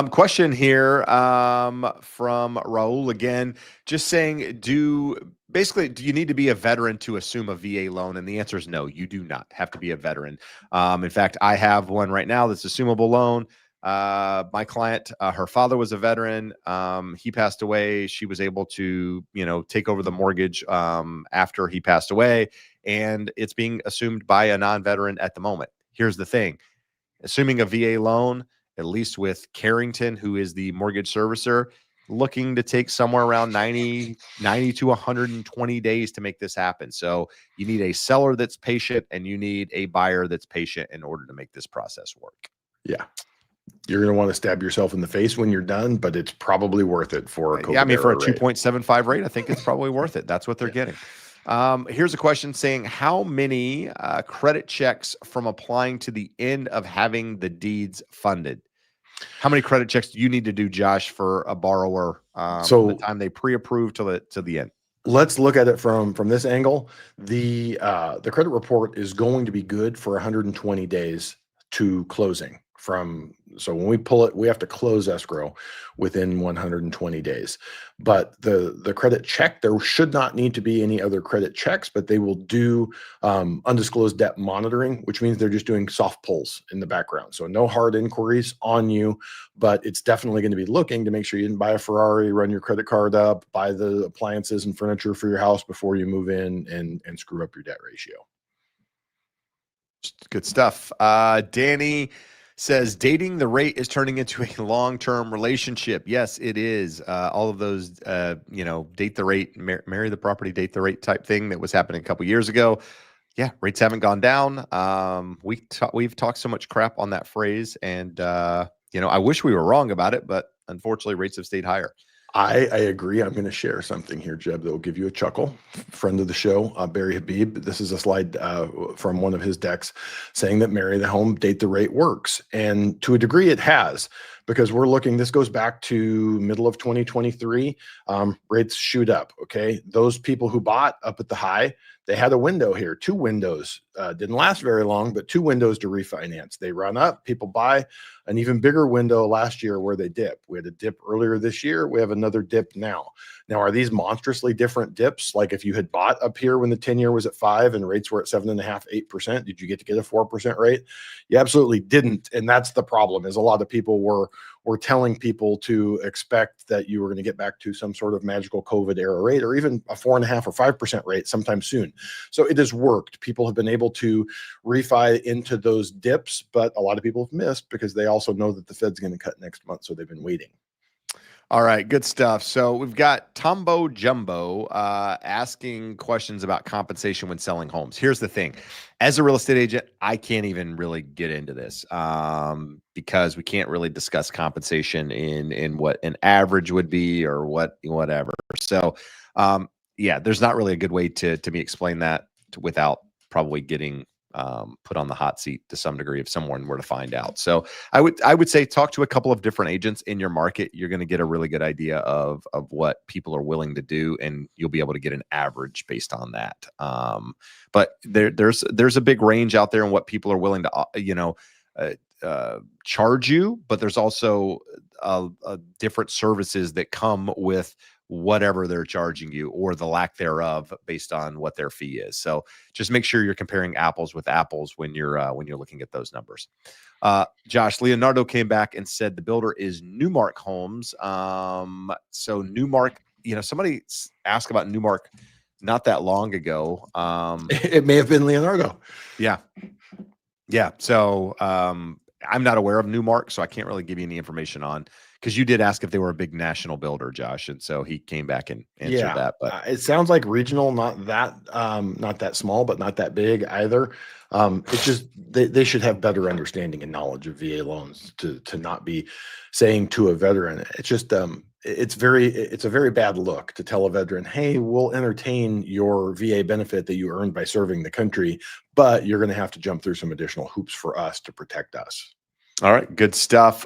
Question here from Raul again, just saying, do you need to be a veteran to assume a VA loan? And the answer is no, you do not have to be a veteran. In fact, I have one right now that's assumable loan. My client, her father was a veteran. He passed away. She was able to, take over the mortgage after he passed away, and it's being assumed by a non-veteran at the moment. Here's the thing. Assuming a VA loan, at least with Carrington, who is the mortgage servicer, looking to take somewhere around 90 to 120 days to make this happen. So you need a seller that's patient, and you need a buyer that's patient in order to make this process work.
Yeah. You're going to want to stab yourself in the face when you're done, but it's probably worth it for a
for a 2.75 rate. I think it's probably worth it. That's what they're getting. Here's a question saying, how many credit checks from applying to the end of having the deeds funded? How many credit checks do you need to do, Josh, for a borrower from the time they pre-approve to the end?
Let's look at it from this angle. The credit report is going to be good for 120 days to closing. So when we pull it, we have to close escrow within 120 days. But the credit check, there should not need to be any other credit checks, but they will do undisclosed debt monitoring, which means they're just doing soft pulls in the background. So no hard inquiries on you, but it's definitely going to be looking to make sure you didn't buy a Ferrari, run your credit card up, buy the appliances and furniture for your house before you move in and screw up your debt ratio.
Good stuff. Danny says dating the rate is turning into a long-term relationship. Yes, it is. All of those, date the rate, marry the property, date the rate type thing that was happening a couple years ago. Yeah, rates haven't gone down. We've talked so much crap on that phrase, and I wish we were wrong about it, but unfortunately rates have stayed higher.
I agree. I'm going to share something here, Jeb, that will give you a chuckle. Friend of the show, Barry Habib. This is a slide from one of his decks saying that marry the home, date the rate works. And to a degree, it has, because we're looking, this goes back to middle of 2023. Rates shoot up. Okay. Those people who bought up at the high, they had a window here, 2 windows, didn't last very long, but 2 windows to refinance. They run up, people buy. An even bigger window last year where they dip. We had a dip earlier this year. We have another dip now. Now, are these monstrously different dips? Like if you had bought up here when the 10-year was at 5 and rates were at 7.5%, 8%, did you get a 4% rate? You absolutely didn't. And that's the problem, is a lot of people were telling people to expect that you were going to get back to some sort of magical COVID era rate, or even a 4.5% or 5% rate sometime soon. So it has worked. People have been able to refi into those dips, but a lot of people have missed because they also know that the Fed's going to cut next month. So they've been waiting.
All right, good stuff. So we've got Tombo Jumbo asking questions about compensation when selling homes. Here's the thing. As a real estate agent, I can't even really get into this because we can't really discuss compensation in what an average would be or whatever. So yeah, there's not really a good way to me explain that without probably getting put on the hot seat to some degree if someone were to find out. So I would say talk to a couple of different agents in your market. You're going to get a really good idea of what people are willing to do, and you'll be able to get an average based on that. But there's a big range out there in what people are willing to charge you, but there's also different services that come with whatever they're charging you or the lack thereof based on what their fee is. So just make sure you're comparing apples with apples when you're looking at those numbers. Josh, Leonardo came back and said the builder is Newmark Homes. So Newmark, somebody asked about Newmark not that long ago.
It may have been Leonardo.
Yeah. So I'm not aware of Newmark, so I can't really give you any information on, because you did ask if they were a big national builder, Josh, and so he came back and answered that. But
it sounds like regional, not that small, but not that big either. It's just they should have better understanding and knowledge of VA loans to not be saying to a veteran. It's just it's a very bad look to tell a veteran, hey, we'll entertain your VA benefit that you earned by serving the country, but you're going to have to jump through some additional hoops for us to protect us.
All right, good stuff.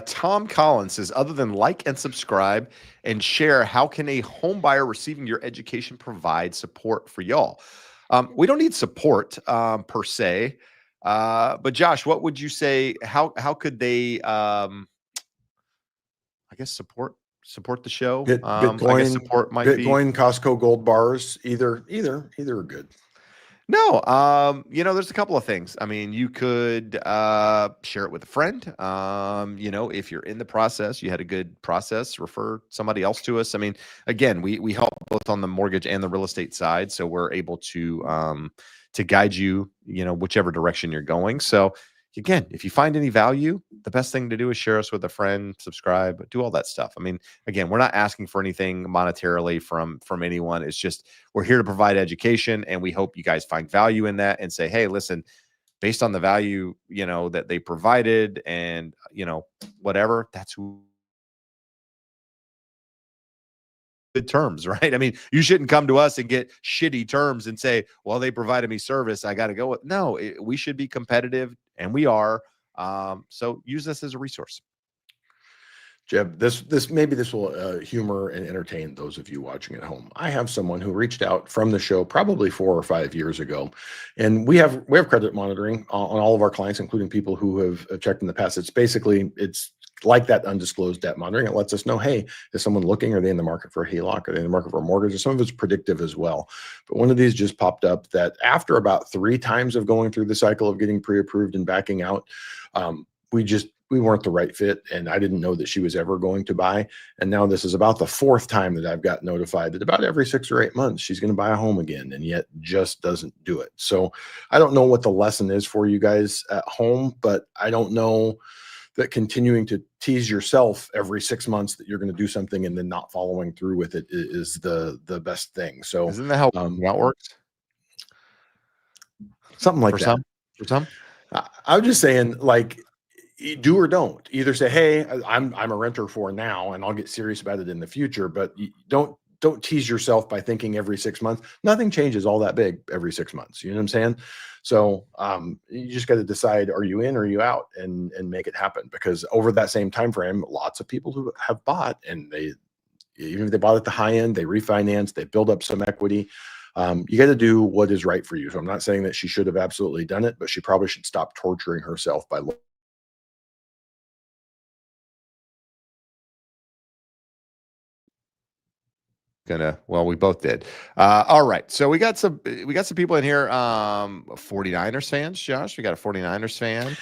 Tom Collins says, other than like and subscribe and share, how can a home buyer receiving your education provide support for y'all? We don't need support per se, but Josh, what would you say? How could they, I guess, support the show?
Bitcoin,
I guess support might
Bitcoin, Costco Gold bars, either are good.
No, there's a couple of things. I mean, you could share it with a friend. If you're in the process, you had a good process, refer somebody else to us. I mean, again, we help both on the mortgage and the real estate side, so we're able to guide you, whichever direction you're going. So again, if you find any value, the best thing to do is share us with a friend, subscribe, do all that stuff. I mean, again, we're not asking for anything monetarily from anyone. It's just, we're here to provide education, and we hope you guys find value in that and say, hey, listen, based on the value, that they provided and, whatever, that's who. Good terms, right? I mean, you shouldn't come to us and get shitty terms and say, well, they provided me service, I got to go with. No, we should be competitive, and we are. So use this as a resource.
Jeb, this will humor and entertain those of you watching at home. I have someone who reached out from the show probably 4 or 5 years ago, and we have credit monitoring on all of our clients, including people who have checked in the past. It's like that undisclosed debt monitoring. It lets us know, hey, is someone looking? Are they in the market for a HELOC? Are they in the market for a mortgage? Or some of it's predictive as well. But one of these just popped up that after about 3 times of going through the cycle of getting pre-approved and backing out, we weren't the right fit, and I didn't know that she was ever going to buy. And now this is about the 4th time that I've got notified that about every 6 or 8 months she's going to buy a home again, and yet just doesn't do it. So I don't know what the lesson is for you guys at home, but I don't know that continuing to tease yourself every 6 months that you're going to do something and then not following through with it is the best thing. So
isn't that how that works?
Something like that.
For some?
I'm just saying, like, do or don't. Either say, hey, I'm a renter for now and I'll get serious about it in the future, but don't tease yourself by thinking every 6 months. Nothing changes all that big every 6 months. You know what I'm saying? So you just got to decide, are you in or are you out, and make it happen. Because over that same time frame, lots of people who have bought, and they, even if they bought at the high end, they refinance, they build up some equity. You got to do what is right for you. So I'm not saying that she should have absolutely done it, but she probably should stop torturing herself by
well, we both did. All right, so we got some people in here. 49ers fans, Josh. We got a 49ers fan.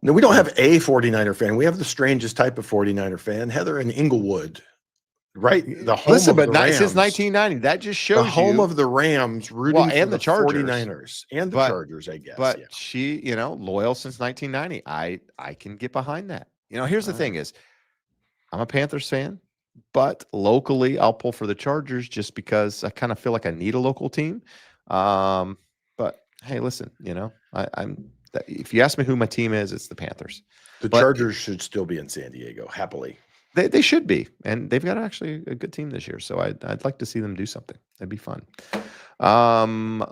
No, we don't have a 49er fan. We have the strangest type of 49er fan, Heather in Inglewood, right? The home
Listen,
of
but
the
not
Rams.
Since 1990. That just shows
the home
you
of the Rams, rooting
and
for
the Chargers.
49ers and the Chargers, I guess.
But
yeah.
she, loyal since 1990. I can get behind that. Here's the thing is, I'm a Panthers fan, but locally I'll pull for the Chargers just because I kind of feel like I need a local team. But hey, listen, if you ask me who my team is, it's the Panthers.
The Chargers should still be in San Diego, happily.
They should be, and they've got actually a good team this year. So I'd like to see them do something. That'd be fun.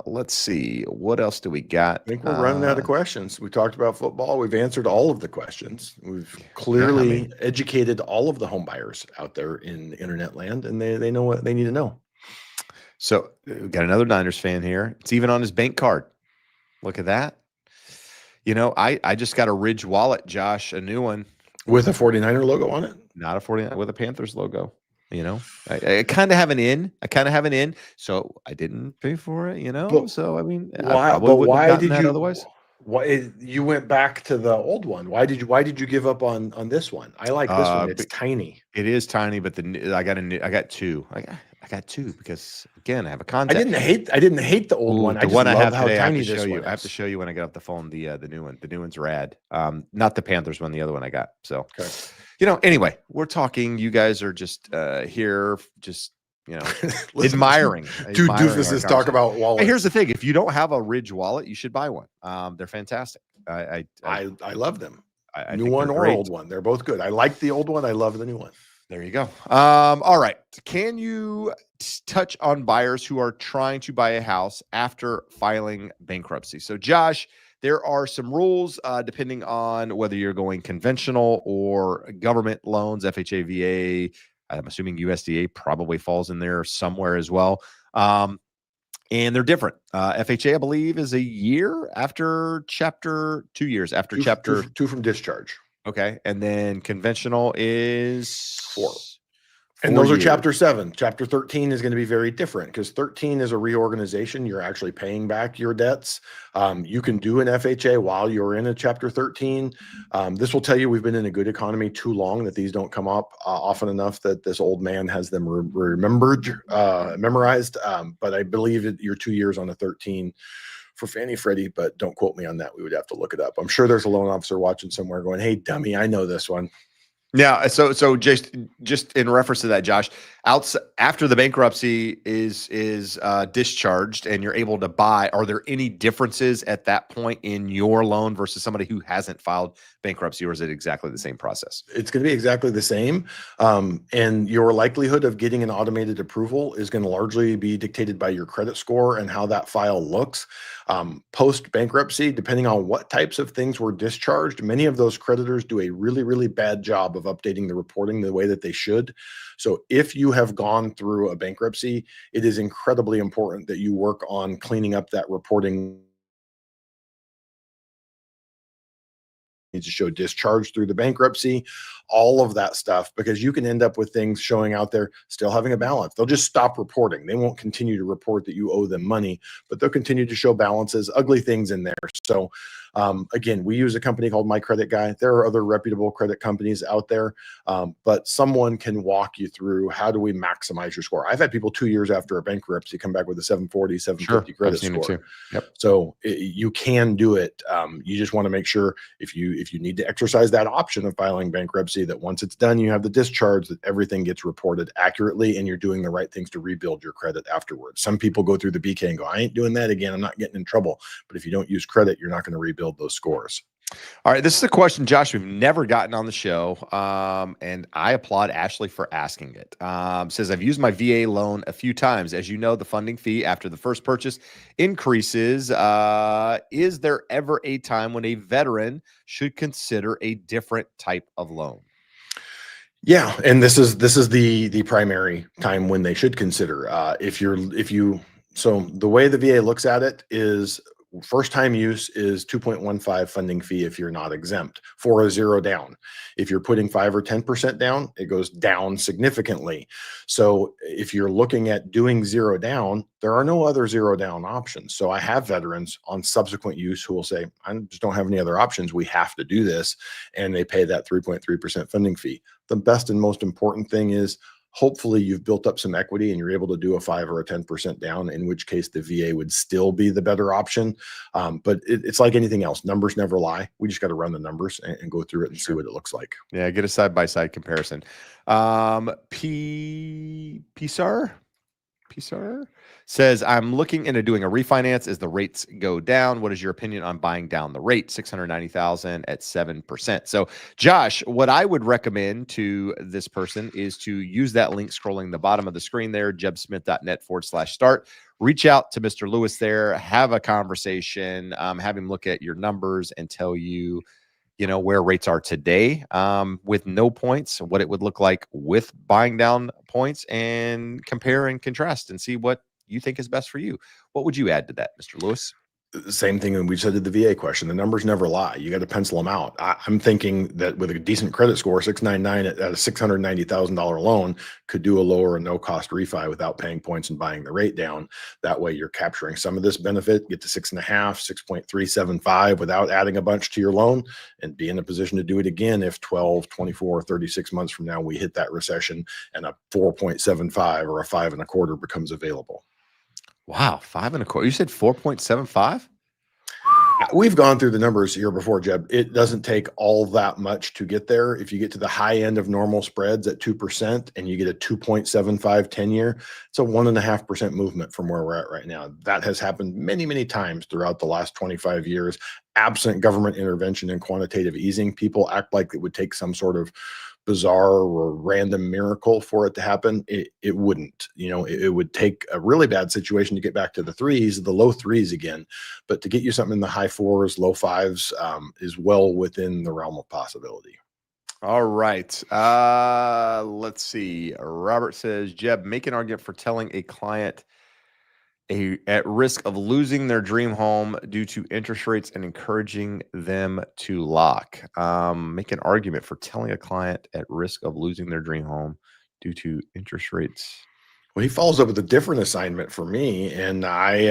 Let's see, what else do we got?
I think we're running out of questions. We talked about football. We've answered all of the questions. We've clearly educated all of the home buyers out there in internet land, and they know what they need to know.
So we've got another Niners fan here. It's even on his bank card. Look at that. I just got a Ridge wallet, Josh, a new one.
With a 49er logo on it?
Not a 49er, with a Panthers logo. I kind of have an in. So I didn't pay for it,
But
so I mean,
why? But why did you? Otherwise, why you went back to the old one? Why did you give up on this one? I like this one. It's tiny.
It is tiny, but I got two. I got two because again, I have a contact.
I didn't hate the old one.
The one I have today,
I
have to show you when I get off the phone. The new one. The new one's rad. Not the Panthers one. The other one I got. So. Okay. Anyway, we're talking. You guys are just here, just admiring.
Two doofuses talk about wallets.
Hey, here's the thing: if you don't have a Ridge wallet, you should buy one. They're fantastic. I
love them. New
think
one or
great.
old one, they're both good. I like the old one. I love the new one.
There you go. All right. Can you touch on buyers who are trying to buy a house after filing bankruptcy? So, Josh, there are some rules depending on whether you're going conventional or government loans, FHA, VA. I'm assuming USDA probably falls in there somewhere as well. And they're different. FHA, I believe, is a year after chapter, 2 years after chapter
two from discharge.
Okay. And then conventional is
4. And those are chapter 7. Chapter 13 is going to be very different because 13 is a reorganization. You're actually paying back your debts. You can do an FHA while you're in a chapter 13. This will tell you we've been in a good economy too long that these don't come up often enough that this old man has them memorized. But I believe that you're 2 years on a 13 for Fannie Freddie, but don't quote me on that. We would have to look it up. I'm sure there's a loan officer watching somewhere going, "Hey, dummy, I know this one."
Yeah. So just in reference to that, Josh, after the bankruptcy is discharged and you're able to buy, are there any differences at that point in your loan versus somebody who hasn't filed bankruptcy, or is it exactly the same process? It's
going to be exactly the same. And your likelihood of getting an automated approval is going to largely be dictated by your credit score and how that file looks. Post bankruptcy, depending on what types of things were discharged, many of those creditors do a really, really bad job of updating the reporting the way that they should. So if you have gone through a bankruptcy, it is incredibly important that you work on cleaning up that reporting. Needs to show discharge through the bankruptcy, all of that stuff, because you can end up with things showing out there still having a balance. They'll just stop reporting. They won't continue to report that you owe them money, but they'll continue to show balances, ugly things in there. So again, we use a company called My Credit Guy. There are other reputable credit companies out there, but someone can walk you through how do we maximize your score. I've had people 2 years after a bankruptcy come back with a 740, 750 credit score.
Yep.
So you can do it. You just want to make sure if you need to exercise that option of filing bankruptcy, that once it's done, you have the discharge, that everything gets reported accurately and you're doing the right things to rebuild your credit afterwards. Some people go through the BK and go, "I ain't doing that again. I'm not getting in trouble." But if you don't use credit, you're not going to rebuild those scores.
All right, this is a question, Josh, we've never gotten on the show, and I applaud Ashley for asking it. Says, I've used my VA loan a few times. As you know, the funding fee after the first purchase increases. Is there ever a time when a veteran should consider a different type of loan?
Yeah, and this is the primary time when they should consider. So the way the VA looks at it is first time use is 2.15 funding fee if you're not exempt for a zero down. If you're putting 5 or 10% down, it goes down significantly. So if you're looking at doing zero down, there are no other zero down options. So I have veterans on subsequent use who will say, I just don't have any other options. We have to do this. And they pay that 3.3% funding fee. The best and most important thing is hopefully you've built up some equity and you're able to do a 5 or a 10% down, in which case the VA would still be the better option. But it's like anything else. Numbers never lie. We just got to run the numbers and go through it and see what it looks like.
Yeah, get a side-by-side comparison. Pisar says, I'm looking into doing a refinance as the rates go down. What is your opinion on buying down the rate? 690,000 at 7%. So, Josh, what I would recommend to this person is to use that link scrolling the bottom of the screen there, jebsmith.net/start. Reach out to Mr. Lewis there, have a conversation, have him look at your numbers and tell you, where rates are today with no points, what it would look like with buying down points, and compare and contrast and see what you think is best for you. What would you add to that, Mr. Lewis?
Same thing that we said to the VA question. The numbers never lie. You got to pencil them out. I'm thinking that with a decent credit score, 699 at a $690,000 loan could do a lower and no cost refi without paying points and buying the rate down. That way you're capturing some of this benefit, get to 6.5, 6.375 without adding a bunch to your loan, and be in a position to do it again if 12, 24, 36 months from now we hit that recession and a 4.75 or a 5.25 becomes available.
Wow, 5.25. You said 4.75?
We've gone through the numbers here before, Jeb. It doesn't take all that much to get there. If you get to the high end of normal spreads at 2% and you get a 2.75 10-year, it's a 1.5% movement from where we're at right now. That has happened many, many times throughout the last 25 years. Absent government intervention and quantitative easing, people act like it would take some sort of bizarre or random miracle for it to happen. It wouldn't. It would take a really bad situation to get back to the low threes again. But to get you something in the high fours, low fives is well within the realm of possibility.
All right. Let's see. Robert says, Jeb, make an argument for telling a client at risk of losing their dream home due to interest rates and encouraging them to lock. Make an argument for telling a client at risk of losing their dream home due to interest rates.
Well, he follows up with a different assignment for me, and I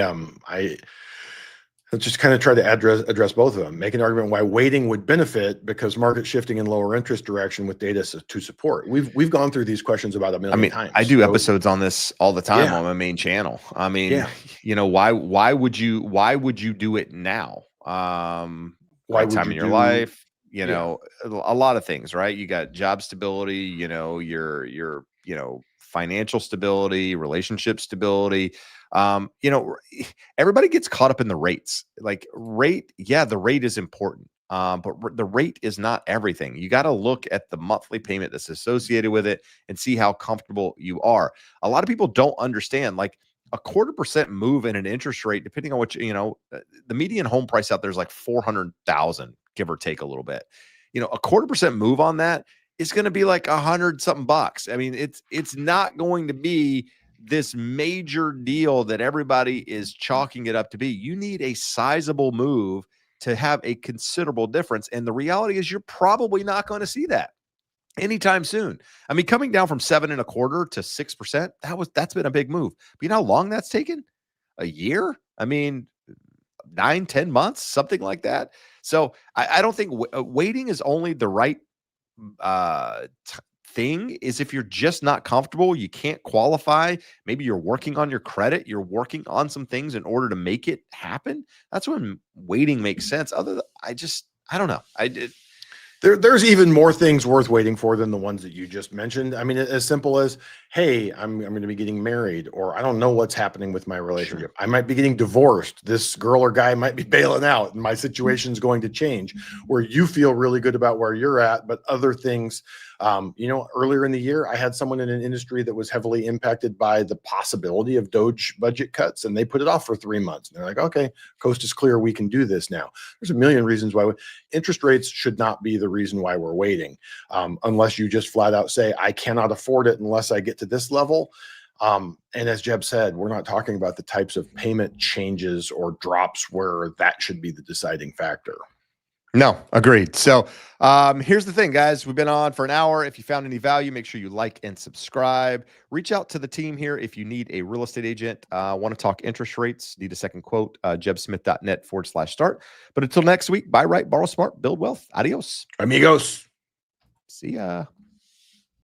just kind of try to address both of them. Make an argument why waiting would benefit because market shifting in lower interest direction with data to support. We've gone through these questions about a million times.
I do episodes on this all the time on my main channel. Why would you do it now? Right time in your life, a lot of things, right? You got job stability, your financial stability, relationship stability. Everybody gets caught up in the rates. Like the rate is important. But the rate is not everything. You got to look at the monthly payment that's associated with it and see how comfortable you are. A lot of people don't understand, like a 0.25% move in an interest rate, depending on what the median home price out there is like 400,000, give or take a little bit. A 0.25% move on that is going to be like 100 something bucks. I mean, it's not going to be this major deal that everybody is chalking it up to be. You need a sizable move to have a considerable difference. And the reality is you're probably not going to see that anytime soon. I mean, coming down from 7.25% to 6%, that's been a big move. But you know how long that's taken? A year? I mean, 9-10 months, something like that. So I don't think waiting is only the right thing. Is if you're just not comfortable, you can't qualify, maybe you're working on your credit, you're working on some things in order to make it happen, that's when waiting makes sense. I don't know.
There's even more things worth waiting for than the ones that you just mentioned. I mean, as simple as, hey, I'm going to be getting married, or I don't know what's happening with my relationship. I might be getting divorced. This girl or guy might be bailing out, and my situation's going to change. Where you feel really good about where you're at, but other things. Earlier in the year, I had someone in an industry that was heavily impacted by the possibility of DOGE budget cuts, and they put it off for 3 months. And they're like, okay, coast is clear. We can do this now. There's a million reasons why interest rates should not be the reason why we're waiting, unless you just flat out say, I cannot afford it unless I get to this level. And as Jeb said, we're not talking about the types of payment changes or drops where that should be the deciding factor.
No, agreed. So here's the thing, guys. We've been on for an hour. If you found any value, make sure you like and subscribe. Reach out to the team here if you need a real estate agent, want to talk interest rates, need a second quote, jebsmith.net/start. But until next week, buy right, borrow smart, build wealth. Adios.
Amigos.
See ya.